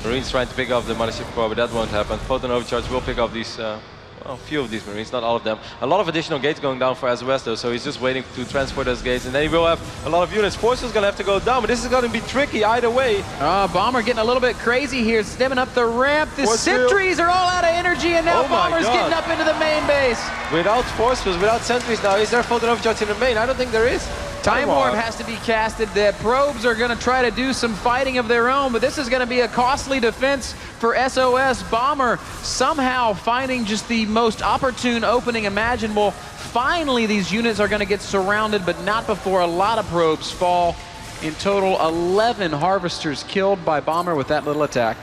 Marines trying to pick up the Mothership Core, but that won't happen. Photon overcharge will pick up these, a few of these Marines, not all of them. A lot of additional gates going down for sOs, though, so he's just waiting to transport those gates, and then he will have a lot of units. Force is going to have to go down, but this is going to be tricky either way. Bomber getting a little bit crazy here, stemming up the ramp. The sentries are all out of energy, and now Bomber's getting up into the main base. Without force fields, without sentries now, is there photon overcharge in the main? I don't think there is. Time Warp has to be casted. The probes are going to try to do some fighting of their own, but this is going to be a costly defense for sOs. Bomber somehow finding just the most opportune opening imaginable. Finally, these units are going to get surrounded, but not before a lot of probes fall. In total, 11 harvesters killed by Bomber with that little attack.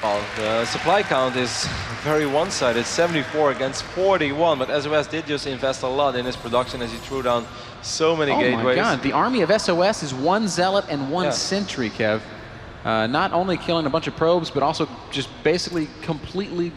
Well, the supply count is very one-sided, 74 against 41, but sOs did just invest a lot in his production as he threw down so many gateways. Oh my god, the army of sOs is 1 Zealot and 1 Sentry, Kev. Not only killing a bunch of probes, but also just basically completely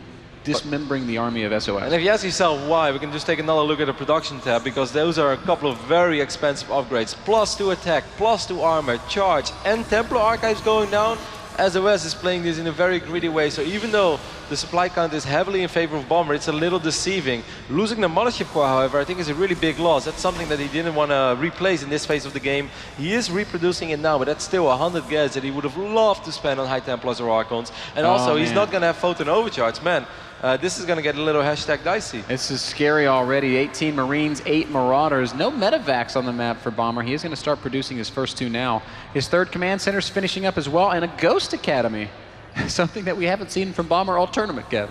dismembering the army of sOs. And if you ask yourself why, we can just take another look at the production tab, because those are a couple of very expensive upgrades. +2 attack, +2 armor, charge, and Templar archives going down. sOs is playing this in a very greedy way, so even though the supply count is heavily in favor of Bomber, it's a little deceiving. Losing the Mothership Core, however, I think is a really big loss. That's something that he didn't want to replace in this phase of the game. He is reproducing it now, but that's still 100 gas that he would have loved to spend on High Templars or Archons. And also, he's not going to have Photon Overcharge. Man, this is going to get a little #dicey. This is scary already. 18 Marines, 8 Marauders. No medevacs on the map for Bomber. He is going to start producing his first 2 now. His 3rd command center is finishing up as well, and a Ghost Academy. Something that we haven't seen from Bomber all tournament, Kev.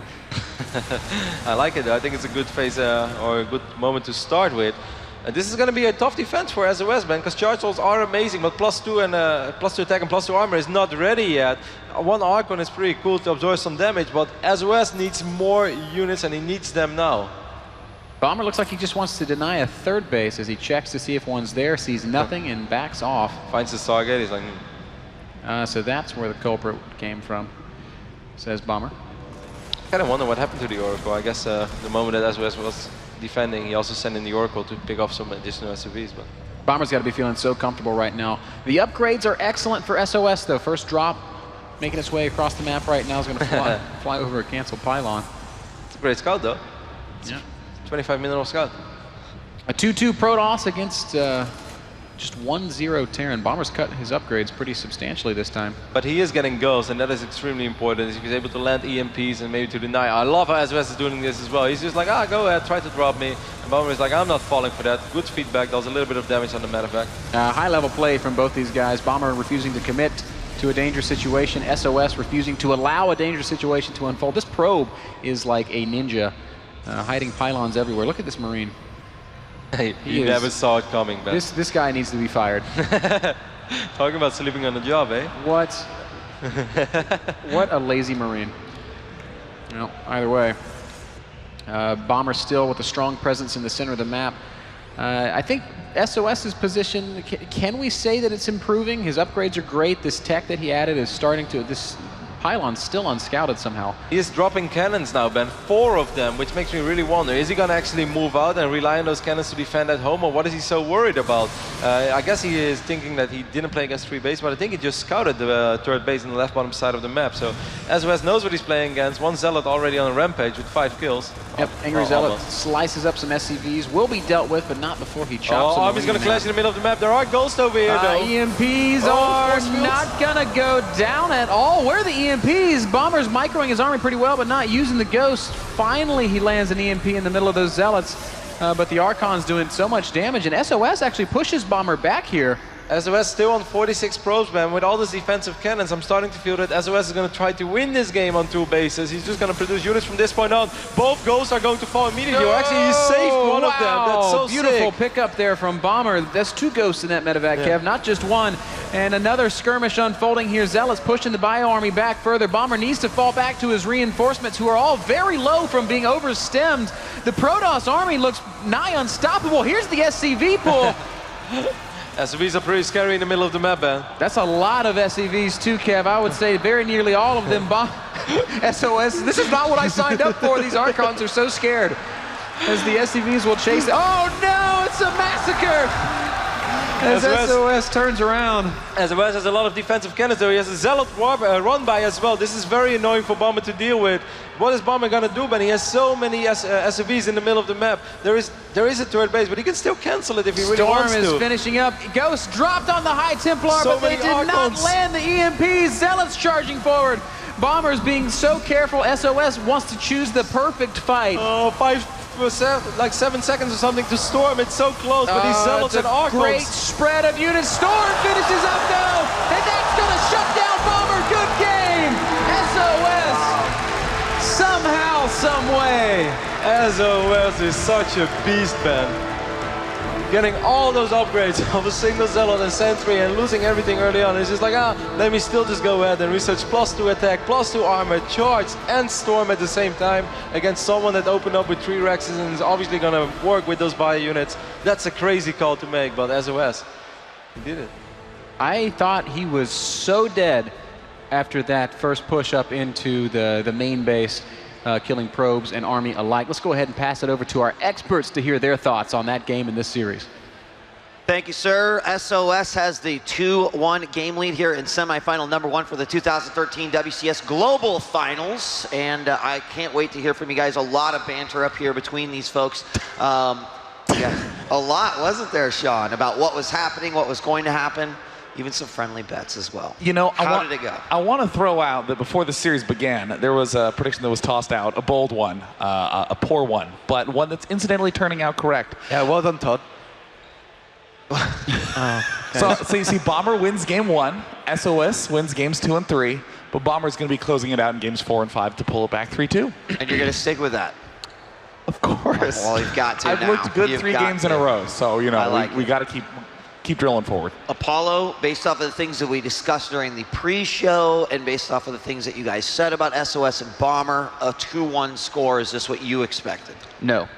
I like it. I think it's a good phase or a good moment to start with. This is going to be a tough defense for sOs, man, because charge rolls are amazing, but +2 and +2 attack and +2 armor is not ready yet. 1 Archon is pretty cool to absorb some damage, but sOs needs more units, and he needs them now. Bomber looks like he just wants to deny a 3rd base as he checks to see if one's there, sees nothing, and backs off. Finds the target. He's like, So that's where the culprit came from, says Bomber. I kind of wonder what happened to the Oracle. I guess the moment that SOS was defending, he also sent in the Oracle to pick off some additional SUVs. But Bomber's got to be feeling so comfortable right now. The upgrades are excellent for SOS, though. First drop, making its way across the map right now, is going to fly over a canceled pylon. It's a great scout, though. Yeah. 25 mineral scout. A 2-2 Protoss against just 1-0 Terran. Bomber's cut his upgrades pretty substantially this time. But he is getting ghosts, and that is extremely important. If he's able to land EMPs and maybe to deny. I love how SOS is doing this as well. He's just like, go ahead, try to drop me. And Bomber is like, I'm not falling for that. Good feedback, does a little bit of damage on the matter of fact. High-level play from both these guys. Bomber refusing to commit to a dangerous situation. SOS refusing to allow a dangerous situation to unfold. This probe is like a ninja, hiding pylons everywhere. Look at this Marine. Hey, you never saw it coming, Ben. This guy needs to be fired. Talking about sleeping on the job, eh? What? What a lazy Marine. No, either way. Bomber still with a strong presence in the center of the map. I think SOS's position, can we say that it's improving? His upgrades are great. This tech that he added is starting to, this pylon's still unscouted somehow. He is dropping cannons now, Ben. 4 of them, which makes me really wonder. Is he going to actually move out and rely on those cannons to defend at home, or what is he so worried about? I guess he is thinking that he didn't play against 3 base, but I think he just scouted the third base on the left bottom side of the map. So SOS knows what he's playing against. One Zealot already on a rampage with 5 kills. Yep, Angry Zealot slices up some SCVs. Will be dealt with, but not before he chops them. Army's going to clash in the middle of the map. There are ghosts over here, though. EMPs are not going to go down at all. Where are the EMPs? Bomber's microing his army pretty well, but not using the ghost. Finally, he lands an EMP in the middle of those Zealots, but the Archon's doing so much damage, and SOS actually pushes Bomber back here. SOS still on 46 probes, man. With all these defensive cannons, I'm starting to feel that SOS is going to try to win this game on 2 bases. He's just going to produce units from this point on. Both ghosts are going to fall immediately. Oh, actually, he saved one of them. That's so beautiful sick. pickup there from Bomber. That's 2 ghosts in that medevac, Kev, not just 1. And another skirmish unfolding here. Zealots pushing the Bio Army back further. Bomber needs to fall back to his reinforcements, who are all very low from being overstemmed. The Protoss army looks nigh unstoppable. Here's the SCV pull. SCVs are pretty scary in the middle of the map, man. That's a lot of SCVs too, Kev. I would say very nearly all of them SOS. This is not what I signed up for. These Archons are so scared as the SCVs will chase. Oh no, it's a massacre! As SOS turns around. SOS has a lot of defensive cannons, though. He has a Zealot run by as well. This is very annoying for Bomber to deal with. What is Bomber going to do, Ben? He has so many SUVs in the middle of the map. There is a third base, but he can still cancel it if he really wants to. Storm is finishing up. Ghost dropped on the High Templar, but they did not land the EMPs. Zealots charging forward. Bomber's being so careful. SOS wants to choose the perfect fight. Oh, 7 seconds or something to Storm. It's so close, but these Zealots and Archons. Great spread of units. Storm finishes up though, and that's going to shut down Bomber. Good game. SOS somehow, some way. SOS is such a beast, man. Getting all those upgrades of a single Zealot and Sentry and losing everything early on. It's just like, let me still just go ahead and research +2 attack, +2 armor, charge, and Storm at the same time against someone that opened up with 3 Rexes and is obviously going to work with those bio units. That's a crazy call to make, but SOS, he did it. I thought he was so dead after that first push up into the main base. Killing probes and army alike. Let's go ahead and pass it over to our experts to hear their thoughts on that game in this series. Thank you, sir. SOS has the 2-1 game lead here in semifinal number 1 for the 2013 WCS Global Finals. And I can't wait to hear from you guys. A lot of banter up here between these folks. Yeah, a lot, wasn't there, Sean, about what was happening, what was going to happen. Even some friendly bets as well. You know, how did it go? I want to throw out that before the series began, there was a prediction that was tossed out, a bold one, a poor one, but one that's incidentally turning out correct. Yeah, well done, Todd. So you see, Bomber wins game 1, SOS wins games 2 and 3, but Bomber's going to be closing it out in games 4 and 5 to pull it back 3-2. And you're going to stick with that? Of course. Well, you've got to. I've looked good 3 games in a row, so you know we got to keep drilling forward. Apollo, based off of the things that we discussed during the pre-show and based off of the things that you guys said about SOS and Bomber, a 2-1 score, is this what you expected? No.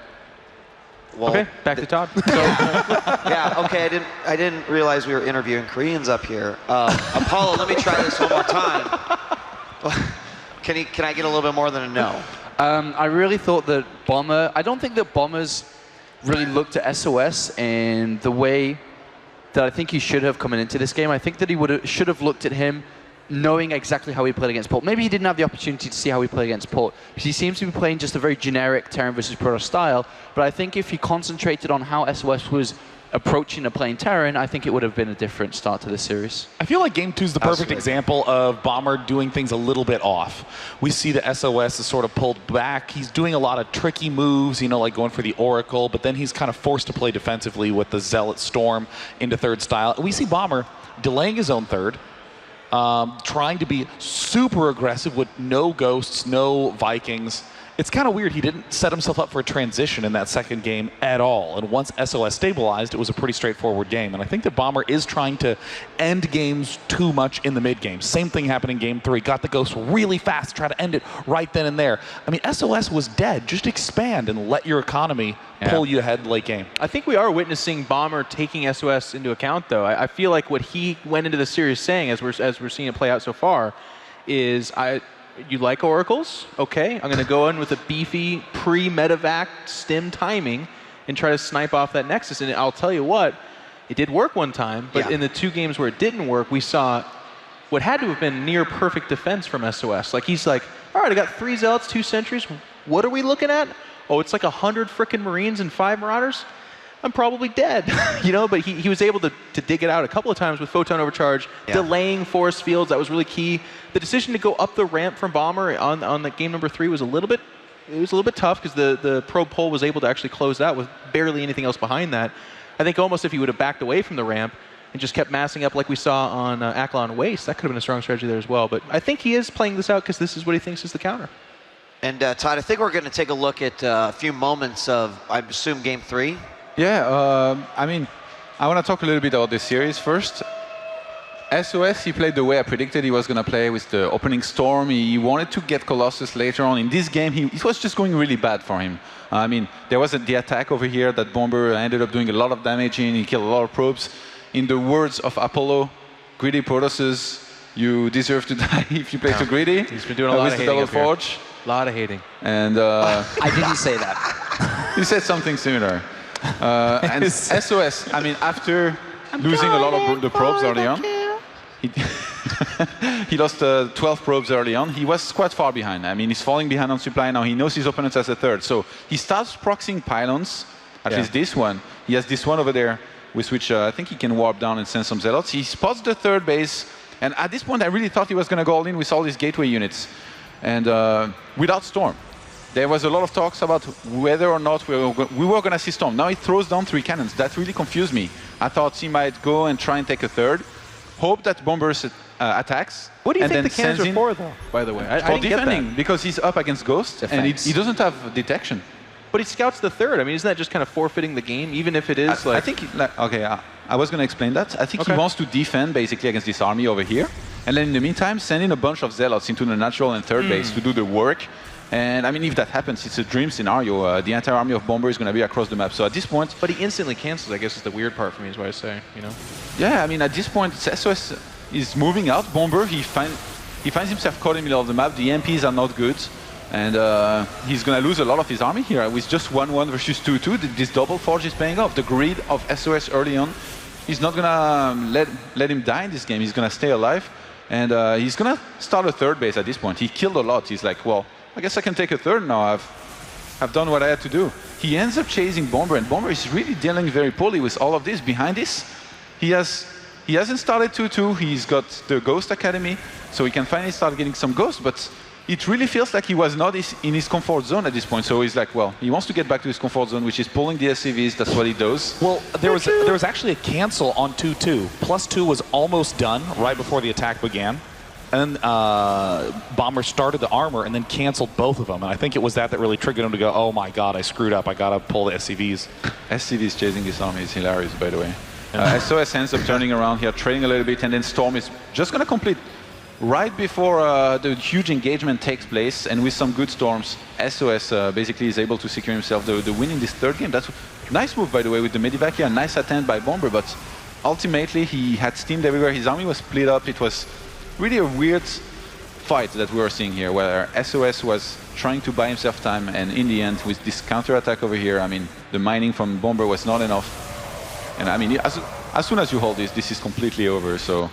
Well, Okay, back to Todd. yeah, okay, I didn't realize we were interviewing Koreans up here. Apollo, let me try this one more time. Can I get a little bit more than a no? I really thought that Bomber, I don't think that Bombers really looked at SOS in the way that I think he should have coming into this game. I think that he should have looked at him knowing exactly how he played against Port. Maybe he didn't have the opportunity to see how he played against Port, because he seems to be playing just a very generic Terran versus Protoss style. But I think if he concentrated on how SOS was approaching a playing Terran, I think it would have been a different start to the series. I feel like Game 2 is the perfect example of Bomber doing things a little bit off. We see the SOS is sort of pulled back. He's doing a lot of tricky moves, you know, like going for the Oracle, but then he's kind of forced to play defensively with the Zealot Storm into third style. And we see Bomber delaying his own third, trying to be super aggressive with no Ghosts, no Vikings. It's kind of weird. He didn't set himself up for a transition in that second game at all. And once SOS stabilized, it was a pretty straightforward game. And I think that Bomber is trying to end games too much in the mid game. Same thing happened in game 3. Got the Ghost really fast, try to end it right then and there. I mean, SOS was dead. Just expand and let your economy pull you ahead late game. I think we are witnessing Bomber taking SOS into account, though. I feel like what he went into the series saying, as we're seeing it play out so far, is you like Oracles? Okay, I'm going to go in with a beefy pre-medevac stim timing and try to snipe off that Nexus. And I'll tell you what, it did work one time, but in the 2 games where it didn't work, we saw what had to have been near perfect defense from SOS. Like, he's like, all right, I got 3 Zealots, 2 Sentries. What are we looking at? Oh, it's like 100 frickin' Marines and 5 Marauders? I'm probably dead, you know, but he was able to dig it out a couple of times with Photon Overcharge, delaying force fields. That was really key. The decision to go up the ramp from Bomber on the game number 3 was a little bit tough, because the probe pole was able to actually close out with barely anything else behind that. I think almost if he would have backed away from the ramp and just kept massing up like we saw on Aklon Waste, that could have been a strong strategy there as well. But I think he is playing this out because this is what he thinks is the counter. And Todd, I think we're going to take a look at a few moments of, I assume, game 3. Yeah, I mean, I want to talk a little bit about this series first. SOS, he played the way I predicted he was going to play, with the opening Storm. He wanted to get Colossus later on. In this game, it was just going really bad for him. I mean, there was the attack over here that Bomber ended up doing a lot of damage in. He killed a lot of probes. In the words of Apollo, greedy Protosses, you deserve to die if you play too gready. He's been doing a lot of hating up here. A lot of hating. And I didn't say that. You said something similar. And SOS, I mean, after losing a lot of the probes early on, he lost 12 probes early on. He was quite far behind. I mean, he's falling behind on supply now. He knows his opponents as a third. So he starts proxying pylons, at least this one. He has this one over there, with which I think he can warp down and send some Zealots. He spots the third base. And at this point, I really thought he was going to go all in with all these gateway units. And without Storm. There was a lot of talks about whether or not we were going to see Storm. Now he throws down 3 cannons. That really confused me. I thought he might go and try and take a third. Hope that Bomber attacks. What do you think the cannons are for, though, by the way? For defending, because he's up against Ghost, and he doesn't have detection. But he scouts the third. I mean, isn't that just kind of forfeiting the game, even if it is I think, okay, I was going to explain that. I think he wants to defend, basically, against this army over here. And then in the meantime, send in a bunch of Zealots into the natural and third base to do the work. And I mean, if that happens, it's a dream scenario. The entire army of Bomber is going to be across the map. So at this point... But he instantly cancels, I guess, is the weird part for me, is what I say, you know? Yeah, I mean, at this point, SOS is moving out. Bomber, he finds himself caught in the middle of the map. The MPs are not good. And he's going to lose a lot of his army here. With just 1-1 versus 2-2, this double forge is paying off. The greed of SOS early on, he's not going to let him die in this game. He's going to stay alive. And he's going to start a third base at this point. He killed a lot. He's like, well, I guess I can take a third now. I've done what I had to do. He ends up chasing Bomber, and Bomber is really dealing very poorly with all of this. Behind this, he hasn't started 2-2. He's got the Ghost Academy, so he can finally start getting some Ghosts, but it really feels like he was not in his comfort zone at this point. So he's like, well, he wants to get back to his comfort zone, which is pulling the SCVs. That's what he does. Well, there was actually a cancel on 2-2. +2 was almost done right before the attack began. And then Bomber started the armor and then canceled both of them. And I think it was that really triggered him to go, oh my god, I screwed up. I got to pull the SCVs. SCVs chasing this army is hilarious, by the way. SOS ends up turning around here, trading a little bit, and then Storm is just going to complete right before the huge engagement takes place, and with some good storms, SOS basically is able to secure himself the win in this third game. That's a nice move, by the way, with the Medivac here. A nice attempt by Bomber, but ultimately he had steamed everywhere. His army was split up. It was really a weird fight that we were seeing here, where SOS was trying to buy himself time, and in the end, with this counter-attack over here, I mean, the mining from Bomber was not enough. And I mean, as soon as you hold this is completely over. So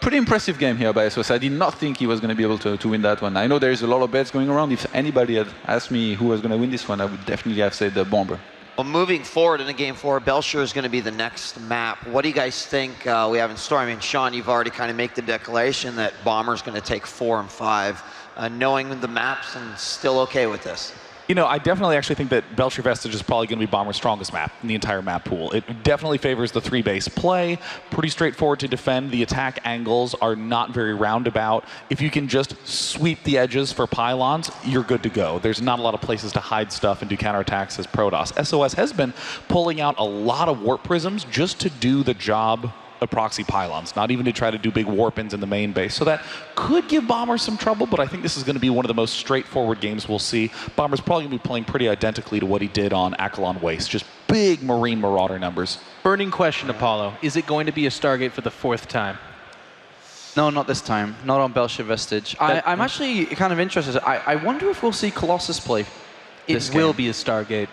pretty impressive game here by SOS. I did not think he was going to be able to win that one. I know there's a lot of bets going around. If anybody had asked me who was going to win this one, I would definitely have said the Bomber. Well, moving forward into Game 4, Belcher is going to be the next map. What do you guys think we have in store? I mean, Sean, you've already kind of made the declaration that Bomber's going to take 4 and 5, knowing the maps, and still okay with this. You know, I definitely actually think that Belcher Vestige is probably going to be Bomber's strongest map in the entire map pool. It definitely favors the 3-base play, pretty straightforward to defend. The attack angles are not very roundabout. If you can just sweep the edges for pylons, you're good to go. There's not a lot of places to hide stuff and do counterattacks as Protoss. SOS has been pulling out a lot of warp prisms just to do the job of proxy pylons, not even to try to do big warp-ins in the main base. So that could give Bomber some trouble, but I think this is going to be one of the most straightforward games we'll see. Bomber's probably going to be playing pretty identically to what he did on Akalon Waste, just big Marine Marauder numbers. Burning question, Apollo. Is it going to be a Stargate for the 4th time? No, not this time. Not on Belcher Vestige. I'm actually kind of interested. I wonder if we'll see Colossus play this game. It will be a Stargate.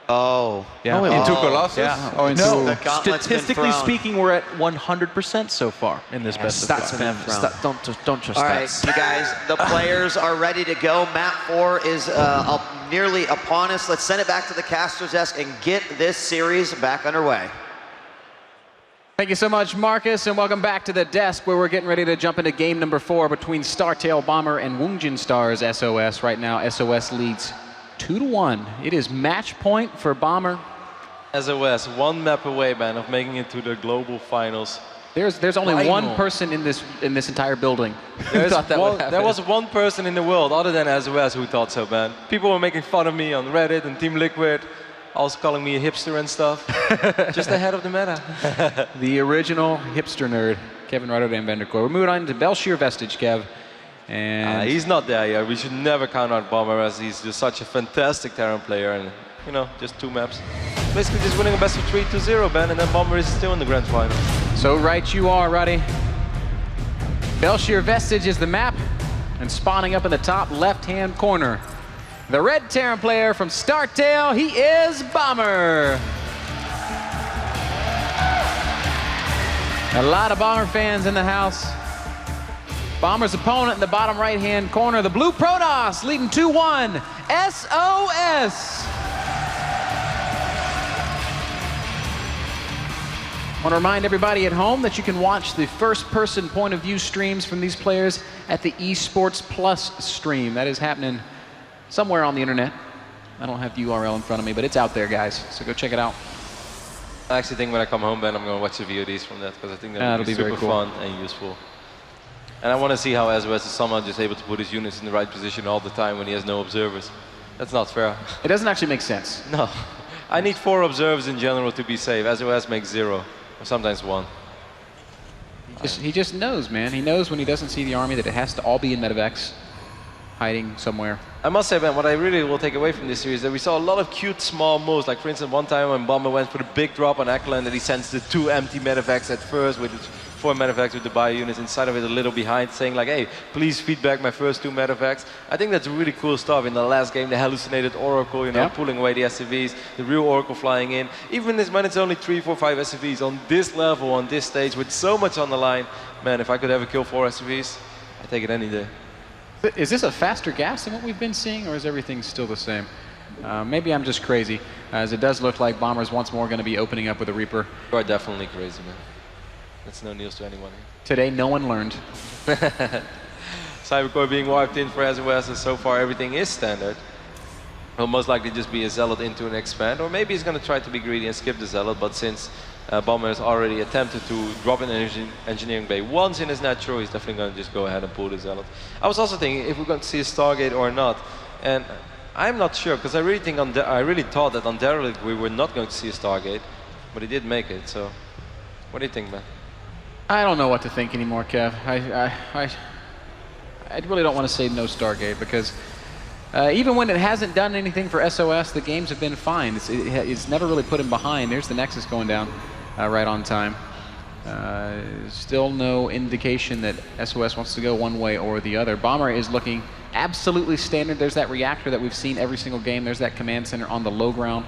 Oh. Yeah. Oh, into Colossus? Yeah. Or into No, statistically speaking, we're at 100% so far in this best of five. Don't trust All right, stats. you guys, the players are ready to go. Map 4 is nearly upon us. Let's send it back to the caster's desk and get this series back underway. Thank you so much, Marcus, and welcome back to the desk where we're getting ready to jump into game number 4 between Startail Bomber and Woongjin Stars SOS. Right now, SOS leads 2-1. It is match point for Bomber. SOS, 1 map away, man, of making it to the global finals. There's only one person in this entire building who thought that would happen. There was one person in the world other than SOS who thought so, man. People were making fun of me on Reddit and Team Liquid, also calling me a hipster and stuff. Just ahead of the meta. The original hipster nerd, Kevin Rotterdam Vanderkoor. We're moving on to Belcher Vestige, Kev. And he's not there yet. We should never count out Bomber, as he's just such a fantastic Terran player, and you know, just 2 maps. Basically just winning a best of 3 2-0, Ben, and then Bomber is still in the grand final. So right you are, Roddy. Belcher Vestige is the map, and spawning up in the top left-hand corner, the red Terran player from Startail, he is Bomber. A lot of Bomber fans in the house. Bomber's opponent in the bottom right-hand corner, the blue Protoss, leading 2-1, SOS. I want to remind everybody at home that you can watch the first-person point of view streams from these players at the Esports Plus stream. That is happening somewhere on the internet. I don't have the URL in front of me, but it's out there, guys, so go check it out. I actually think when I come home, Ben, I'm going to watch the VODs from that, because I think that'll be super fun and useful. And I want to see how SOS is somehow just able to put his units in the right position all the time when he has no observers. That's not fair. It doesn't actually make sense. No. I need 4 observers in general to be safe. SOS makes 0, or sometimes 1. He just knows, man. He knows when he doesn't see the army that it has to all be in Medivacs, hiding somewhere. I must say, Ben, what I really will take away from this series is that we saw a lot of cute small moves. Like, for instance, one time when Bomber went for the big drop on Ackland, that he sends the 2 empty Medivacs at first with his 4 Medivacs with the bio units inside of it a little behind, saying like, hey, please feed back my first 2 Medivacs. I think that's really cool stuff. In the last game, the hallucinated Oracle, you know, pulling away the SCVs, the real Oracle flying in. Even when it's only 3, 4, 5 SCVs on this level, on this stage, with so much on the line, man, if I could ever kill 4 SCVs, I'd take it any day. Is this a faster gas than what we've been seeing, or is everything still the same? Maybe I'm just crazy, as it does look like Bomber's once more going to be opening up with a Reaper. You are definitely crazy, man. That's no news to anyone here. Today, no one learned. Cybercore being wiped in for SOS, and so far everything is standard. He'll most likely just be a Zealot into an expand, or maybe he's going to try to be greedy and skip the Zealot, but since Bomber has already attempted to drop an engineering bay once in his natural, he's definitely going to just go ahead and pull the Zealot. I was also thinking if we're going to see a Stargate or not, and I'm not sure, because I really thought that on Derelict we were not going to see a Stargate, but he did make it, so what do you think, man? I don't know what to think anymore, Kev. I really don't want to say no Stargate because even when it hasn't done anything for SOS, the games have been fine. It's never really put him behind. There's the Nexus going down right on time. Still no indication that SOS wants to go one way or the other. Bomber is looking absolutely standard. There's that reactor that we've seen every single game. There's that command center on the low ground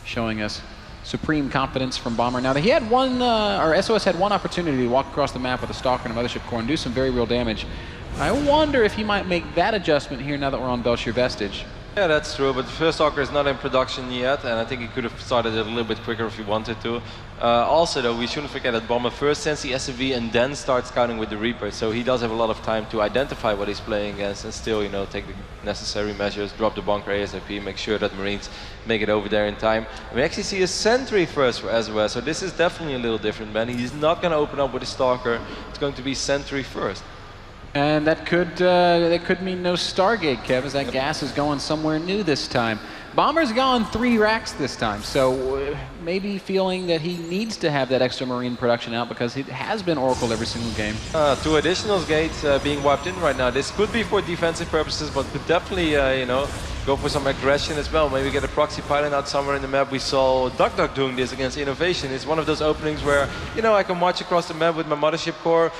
showing us supreme confidence from Bomber. Now, he had one, or SOS had one opportunity to walk across the map with a Stalker and a Mothership Core and do some very real damage. I wonder if he might make that adjustment here now that we're on Belshir Vestige. Yeah, that's true, but the first Stalker is not in production yet, and I think he could have started it a little bit quicker if he wanted to. Also, though, we shouldn't forget that Bomber first sends the SUV and then starts scouting with the Reaper, so he does have a lot of time to identify what he's playing against and still, you know, take the necessary measures, drop the bunker ASAP, make sure that Marines make it over there in time. And we actually see a Sentry first for SOS, so this is definitely a little different, man. He's not going to open up with a Stalker, it's going to be Sentry first. And that could mean no Stargate, Kev, as that gas is going somewhere new this time. Bomber's gone 3 racks this time, so maybe feeling that he needs to have that extra Marine production out because it has been Oracle every single game. 2 additional gates being wiped in right now. This could be for defensive purposes, but could definitely, you know, go for some aggression as well. Maybe get a proxy pilot out somewhere in the map. We saw Duck doing this against Innovation. It's one of those openings where, you know, I can march across the map with my Mothership Core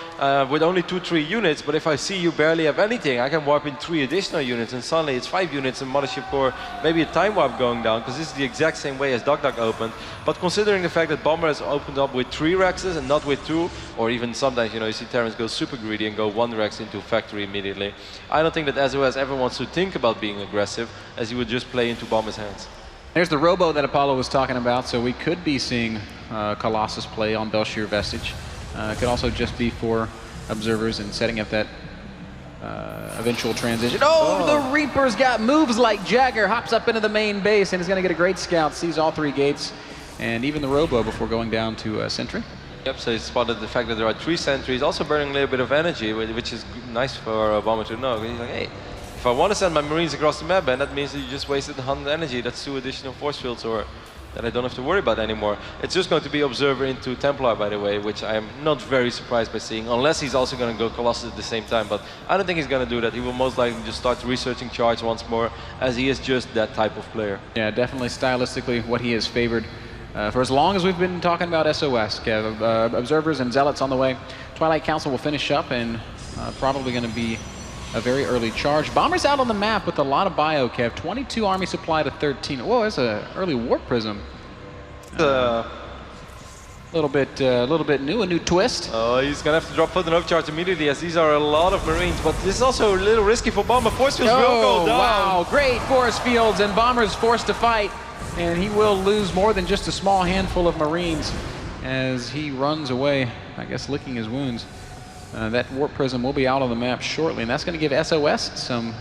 with only 2-3 units, but if I see you barely have anything, I can warp in 3 additional units, and suddenly it's 5 units in Mothership Core, maybe a time warp going down, because this is the exact same way as Duck opened. But considering the fact that Bomber has opened up with 3 Rexes and not with 2, or even sometimes, you know, you see Terrans go super greedy and go 1 Rex into factory immediately, I don't think that SOS ever wants to think about being aggressive, as he would just play into Bomber's hands. There's the Robo that Apollo was talking about, so we could be seeing Colossus play on Belshir Vestige. It could also just be for observers and setting up that eventual transition. Oh, the Reaper's got moves like Jagger, hops up into the main base and is going to get a great scout, sees all 3 gates, and even the Robo before going down to Sentry. Yep, so he spotted the fact that there are 3 sentries, also burning a little bit of energy, which is nice for Bomber to know. He's like, hey, if I want to send my Marines across the map, and that means that you just wasted 100 energy. That's 2 additional force fields, or that I don't have to worry about anymore. It's just going to be Observer into Templar, by the way, which I am not very surprised by seeing, unless he's also going to go Colossus at the same time. But I don't think he's going to do that. He will most likely just start researching charge once more, as he is just that type of player. Yeah, definitely stylistically what he has favored. For as long as we've been talking about SOS, Kev, Observers and Zealots on the way. Twilight Council will finish up, and probably going to be a very early charge. Bomber's out on the map with a lot of bio, Kev. 22 army supply to 13. Whoa, that's an early Warp Prism. A little bit new, a new twist. Oh, he's gonna have to drop foot and overcharge immediately, as these are a lot of Marines. But this is also a little risky for Bomber. Force fields will go down. Wow, great force fields, and Bomber's forced to fight, and he will lose more than just a small handful of Marines as he runs away, I guess licking his wounds. That Warp Prism will be out on the map shortly, and that's going to give SOS some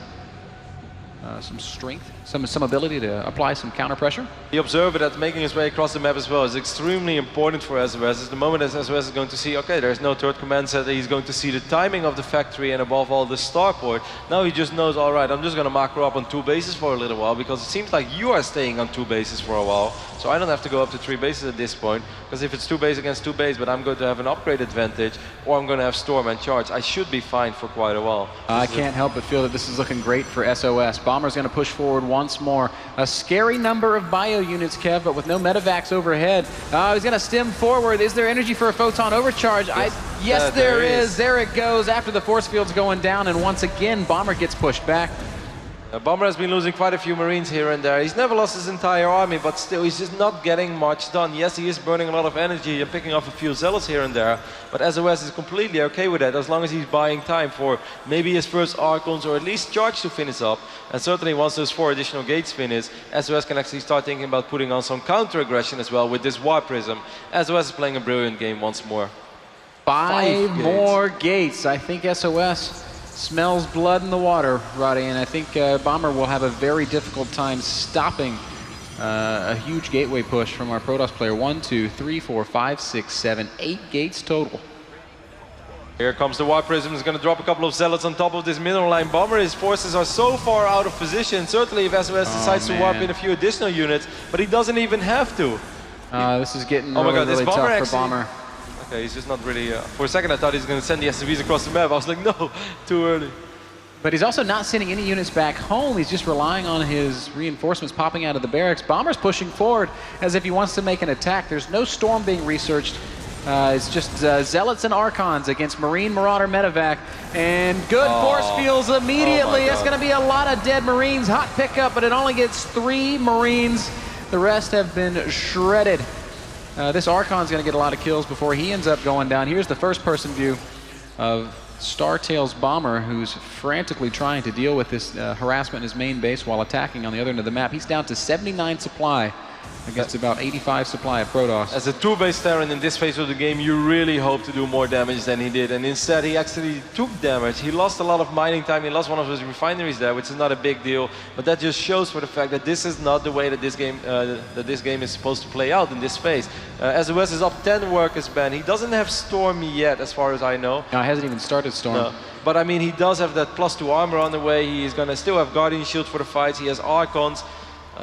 strength, some ability to apply some counter pressure. The Observer that's making his way across the map as well is extremely important for SOS. It's the moment that SOS is going to see, okay, there's no third command center. He's going to see the timing of the factory and above all the starport. Now he just knows, all right, I'm just going to macro up on 2 bases for a little while, because it seems like you are staying on 2 bases for a while. So I don't have to go up to 3 bases at this point, because if it's 2 base against 2 base, but I'm going to have an upgrade advantage, or I'm going to have Storm and Charge, I should be fine for quite a while. I can't help but feel that this is looking great for SOS. Bomber's going to push forward once more. A scary number of bio units, Kev, but with no medevacs overhead. He's going to stem forward. Is there energy for a photon overcharge? Yes, there is. There it goes after the force field's going down, and once again, Bomber gets pushed back. Bomber has been losing quite a few Marines here and there. He's never lost his entire army, but still, he's just not getting much done. Yes, he is burning a lot of energy and picking off a few Zealots here and there, but SOS is completely okay with that, as long as he's buying time for maybe his first Archons, or at least Charge to finish up. And certainly once those 4 additional gates finish, SOS can actually start thinking about putting on some counter-aggression as well with this Warp Prism. SOS is playing a brilliant game once more. 5 more gates. I think SOS smells blood in the water, Roddy, and I think Bomber will have a very difficult time stopping a huge gateway push from our Protoss player. 1, 2, 3, 4, 5, 6, 7, 8 gates total. Here comes the Warp Prism. He's going to drop a couple of Zealots on top of this middle line. Bomber, his forces are so far out of position. Certainly if SOS decides to warp in a few additional units, but he doesn't even have to. This is getting really tough for Bomber. okay, he's just not really... for a second I thought he was going to send the SCVs across the map. I was like, no, too early. But he's also not sending any units back home. He's just relying on his reinforcements popping out of the barracks. Bomber's pushing forward as if he wants to make an attack. There's no storm being researched. It's just Zealots and Archons against Marine, Marauder, Medevac. And good force fields immediately. It's going to be a lot of dead Marines. Hot pickup, but it only gets 3 Marines. The rest have been shredded. This Archon's going to get a lot of kills before he ends up going down. Here's the first-person view of Startail's bomber, who's frantically trying to deal with this harassment in his main base while attacking on the other end of the map. He's down to 79 supply against about 85 supply of Protoss. As a 2-base Terran in this phase of the game, you really hope to do more damage than he did, and instead he actually took damage. He lost a lot of mining time, he lost one of his refineries there, which is not a big deal, but that just shows for the fact that this is not the way that this game is supposed to play out in this phase. sOs is up 10 workers, Ben. He doesn't have Storm yet, as far as I know. No, he hasn't even started Storm. No. But I mean, he does have that +2 armor on the way. He's going to still have Guardian Shield for the fights. He has Archons.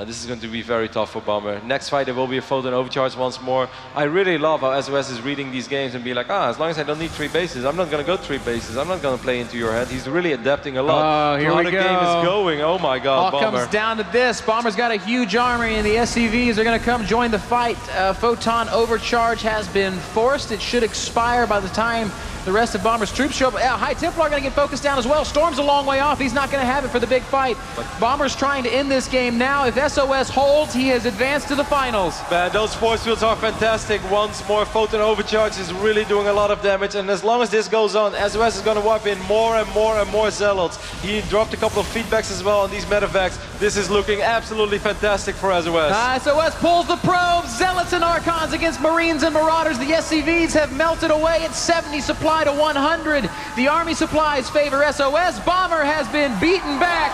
This is going to be very tough for Bomber. Next fight, there will be a Photon Overcharge once more. I really love how sOs is reading these games and be like, as long as I don't need 3 bases, I'm not going to go 3 bases. I'm not going to play into your head. He's really adapting a lot. Oh, here we the go. game is going. Oh my God, All Bomber. comes down to this. Bomber's got a huge army, and the SCVs are going to come join the fight. Photon Overcharge has been forced. It should expire by the time the rest of Bomber's troops show up. High Templar are going to get focused down as well. Storm's a long way off. He's not going to have it for the big fight. Bomber's trying to end this game now. If sOs holds, he has advanced to the finals. Man, those force fields are fantastic. Once more, Photon Overcharge is really doing a lot of damage. And as long as this goes on, sOs is going to wipe in more and more and more Zealots. He dropped a couple of feedbacks as well on these medevacs. This is looking absolutely fantastic for sOs. sOs pulls the probes. Zealots and Archons against Marines and Marauders. The SCVs have melted away at 70 supply to 100. The army supplies favor sOs. Bomber has been beaten back.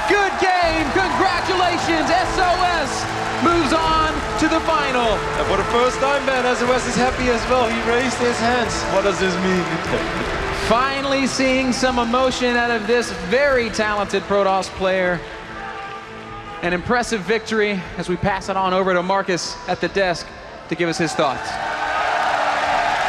Good game. Congratulations. sOs moves on to the final. And for the first time, man, sOs is happy as well. He raised his hands. What does this mean? Finally seeing some emotion out of this very talented Protoss player. An impressive victory as we pass it on over to Marcus at the desk to give us his thoughts.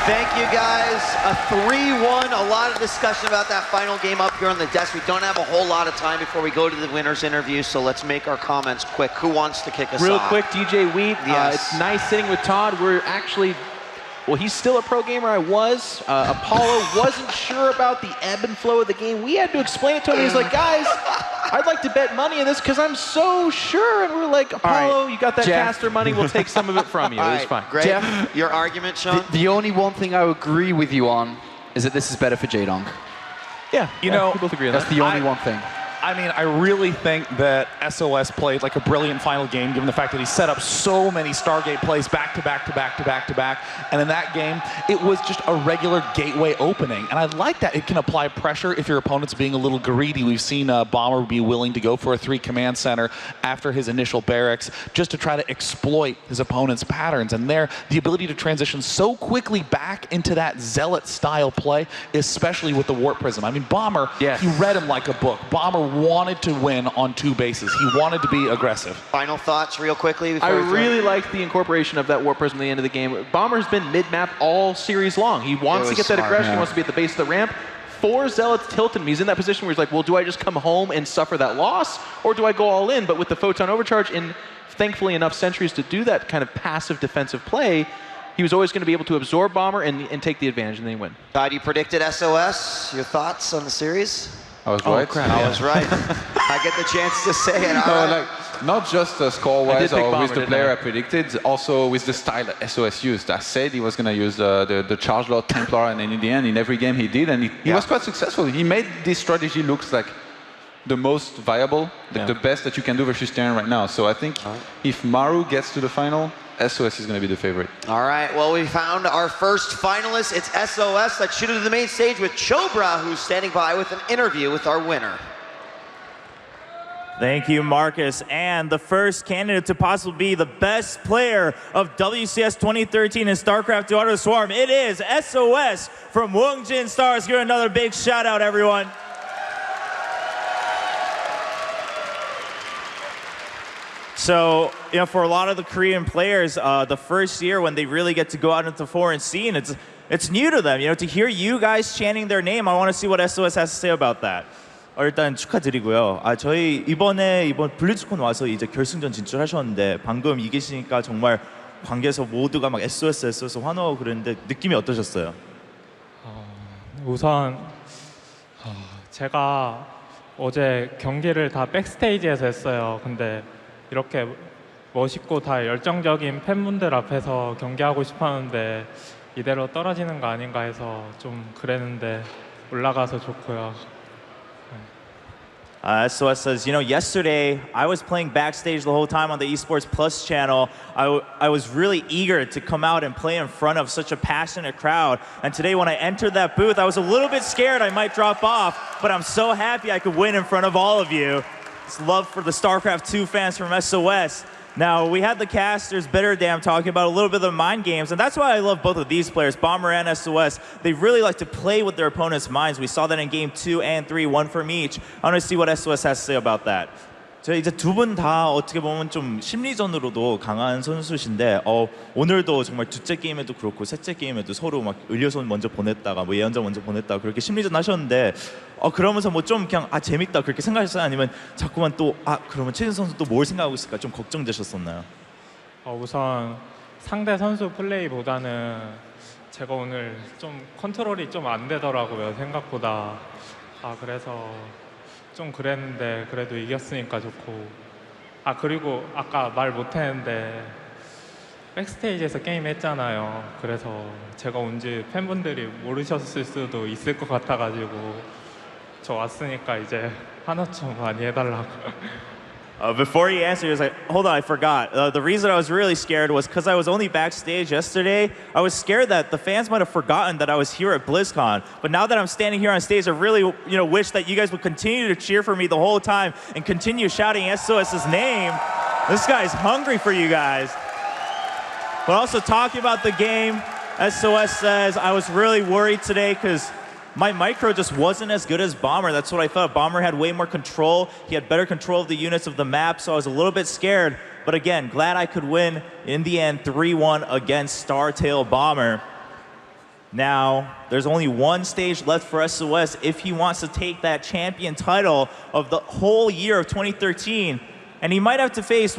Thank you, guys. A 3-1. A lot of discussion about that final game up here on the desk. We don't have a whole lot of time before we go to the winner's interview, so let's make our comments quick. Who wants to kick us off? Real quick, DJ Wheat. Yes. It's nice sitting with Todd. We're actually... Well, he's still a pro gamer. I was. Apollo wasn't sure about the ebb and flow of the game. We had to explain it to him. He's like, guys, I'd like to bet money on this because I'm so sure. And we're like, Apollo, you got that caster money. We'll take some of it from you. It was fine. Great. Jeff, your argument, Sean? The only one thing I agree with you on is that this is better for Jaedong. Yeah, you know, we both agree on That's that. the only one thing. I mean, I really think that sOs played like a brilliant final game, given the fact that he set up so many Stargate plays back to back to back to back to back. And in that game, it was just a regular gateway opening. And I like that it can apply pressure if your opponent's being a little greedy. We've seen Bomber be willing to go for a 3 command center after his initial barracks just to try to exploit his opponent's patterns. And there, the ability to transition so quickly back into that Zealot style play, especially with the Warp Prism. I mean, Bomber, he read him like a book. Bomber wanted to win on 2 bases. He wanted to be aggressive. Final thoughts real quickly? I really liked the incorporation of that Warp Prism at the end of the game. Bomber's been mid-map all series long. He wants to get that aggression. He wants to be at the base of the ramp. 4 Zealots tilted him. He's in that position where he's like, well, do I just come home and suffer that loss, or do I go all in? But with the Photon Overcharge and thankfully enough sentries to do that kind of passive defensive play, he was always going to be able to absorb Bomber and take the advantage, and then he win. Todd, you predicted sOs. Your thoughts on the series? I was right. Crap. I was right. I get the chance to say it. No, like, not just score-wise or with the player I predicted, also with the style that sOs used. I said he was going to use the Charge Lord Templar, and then in the end, in every game he did, and he was quite successful. He made this strategy looks like the most viable, the best that you can do versus Terran right now. So I think if Maru gets to the final, sOs is going to be the favorite. All right, well, we found our first finalist. It's sOs. Let's shoot it to the main stage with Chobra, who's standing by with an interview with our winner. Thank you, Marcus. And the first candidate to possibly be the best player of WCS 2013 in StarCraft II Auto Swarm, it is sOs from Wongjin Stars. Give another big shout out, everyone. So, you know, for a lot of the Korean players, the first year when they really get to go out into foreign scene, it's it's new to them. You know, to hear you guys chanting their name, I want to see what SOS has to say about that. 일단 축하드리고요. 저희 이번 블리즈콘 와서 이제 결승전 진출하셨는데 방금 이기시니까 정말 관계에서 모두가 막 SOS 환호하고 그랬는데 느낌이 어떠셨어요? 우선 제가 어제 경기를 다 백스테이지에서 했어요. 근데 이렇게 멋있고 다 열정적인 팬분들 앞에서 경기하고 싶었는데 이대로 떨어지는 거 아닌가 해서 좀 그랬는데 올라가서 좋고요. SOS says, you know, yesterday I was playing backstage the whole time on the Esports Plus channel. I was really eager to come out and play in front of such a passionate crowd. And today when I entered that booth, I was a little bit scared I might drop off, but I'm so happy I could win in front of all of you. It's love for the StarCraft 2 fans from SOS. Now, we had the casters, Bitterdam, talking about a little bit of the mind games, and that's why I love both of these players, Bomber and SOS. They really like to play with their opponents' minds. We saw that in Game 2 and 3, one from each. I want to see what SOS has to say about that. 저 이제 두 분 다 어떻게 보면 좀 심리전으로도 강한 선수신데 오늘도 정말 둘째 게임에도 그렇고 셋째 게임에도 서로 막 의료선 먼저 보냈다가 뭐 예언자 먼저 보냈다가 그렇게 심리전 하셨는데 그러면서 뭐 좀 그냥 재밌다 그렇게 생각하셨어요? 아니면 자꾸만 또 그러면 최진 선수 또 뭘 생각하고 있을까 좀 걱정되셨었나요? 우선 상대 선수 플레이보다는 제가 오늘 좀 컨트롤이 좀 안 되더라고요, 생각보다. 그래서 좀 그랬는데 그래도 이겼으니까 좋고 그리고 아까 말 못했는데 백스테이지에서 게임 했잖아요. 그래서 제가 온지 팬분들이 모르셨을 수도 있을 것 같아가지고 저 왔으니까 이제 하나 좀 많이 해달라고. Before he answered, he was like, hold on, I forgot. The reason I was really scared was because I was only backstage yesterday. I was scared that the fans might have forgotten that I was here at BlizzCon. But now that I'm standing here on stage, I really wish that you guys would continue to cheer for me the whole time and continue shouting SOS's name. This guy's hungry for you guys. But also talking about the game, SOS says, I was really worried today because my micro just wasn't as good as Bomber. That's what I thought. Bomber had way more control. He had better control of the units of the map, so I was a little bit scared. But again, glad I could win in the end 3-1 against StarTale Bomber. Now, there's only one stage left for SOS if he wants to take that champion title of the whole year of 2013. And he might have to face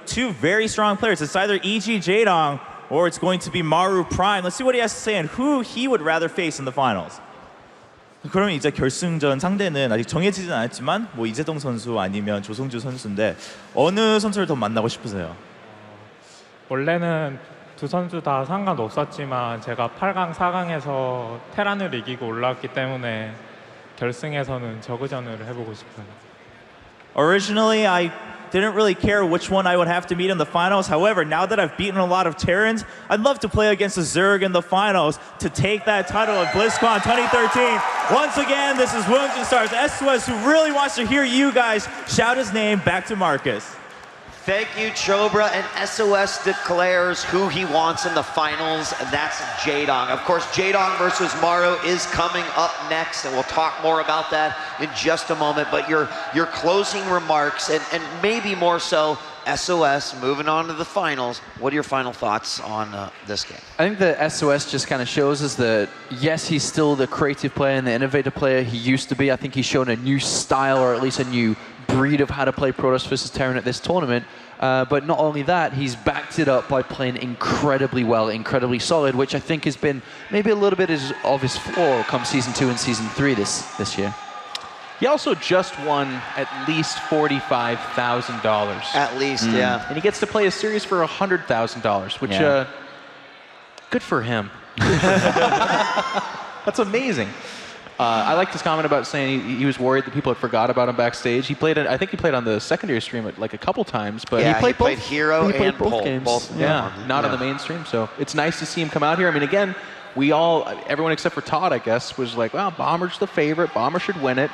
two very strong players. It's either EG Jaedong or it's going to be Maru Prime. Let's see what he has to say and who he would rather face in the finals. 그러면 이제 결승전 상대는 아직 정해지진 않았지만 뭐 이재동 선수 아니면 조성주 선수인데 어느 선수를 더 만나고 싶으세요? 원래는 두 선수 다 상관없었지만 제가 8강, 4강에서 테란을 이기고 올라왔기 때문에 결승에서는 저그전을 해보고 싶어요. Originally, I didn't really care which one I would have to meet in the finals. However, now that I've beaten a lot of Terrans, I'd love to play against the Zerg in the finals to take that title at BlizzCon 2013. Once again, this is Wounds Stars SOS, who really wants to hear you guys shout his name back to Marcus. Thank you, Chobra, and SOS declares who he wants in the finals. That's Jaedong. Of course, Jaedong versus Maru is coming up next, and we'll talk more about that in just a moment. But your closing remarks, and maybe more so, SOS moving on to the finals. What are your final thoughts on this game? I think that SOS just kind of shows us that, yes, he's still the creative player and the innovative player he used to be. I think he's shown a new style, or at least a new breed of how to play Protoss versus Terran at this tournament. But not only that, he's backed it up by playing incredibly well, incredibly solid, which I think has been maybe a little bit of his flaw come Season 2 and Season 3 this year. He also just won at least $45,000. At least, yeah. And he gets to play a series for $100,000, which, good for him. That's amazing. I liked his comment about saying he was worried that people had forgot about him backstage. He played, I think he played on the secondary stream like a couple times, but yeah, he played Hero and both games. Not on the mainstream. So it's nice to see him come out here. I mean, again, everyone except for Todd, I guess, was like, well, Bomber's the favorite. Bomber should win it.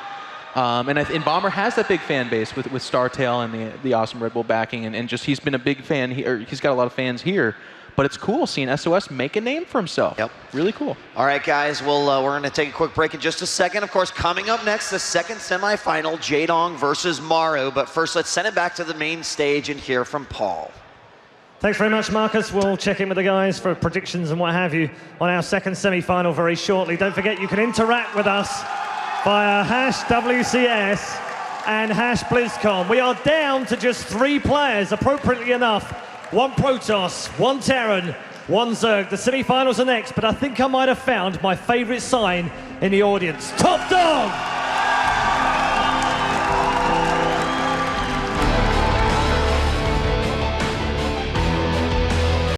And Bomber has that big fan base with StarTale and the awesome Red Bull backing, and just he's been a big fan. He's got a lot of fans here. But it's cool seeing SOS make a name for himself. Yep. Really cool. All right, guys. Well, we're going to take a quick break in just a second. Of course, coming up next, the second semifinal, Jaedong versus Maru. But first, let's send it back to the main stage and hear from Paul. Thanks very much, Marcus. We'll check in with the guys for predictions and what have you on our second semi-final very shortly. Don't forget, you can interact with us via #WCS and #BlizzCon. We are down to just 3 players, appropriately enough. 1 Protoss, 1 Terran, 1 Zerg. The semi-finals are next, but I think I might have found my favorite sign in the audience. Top dog!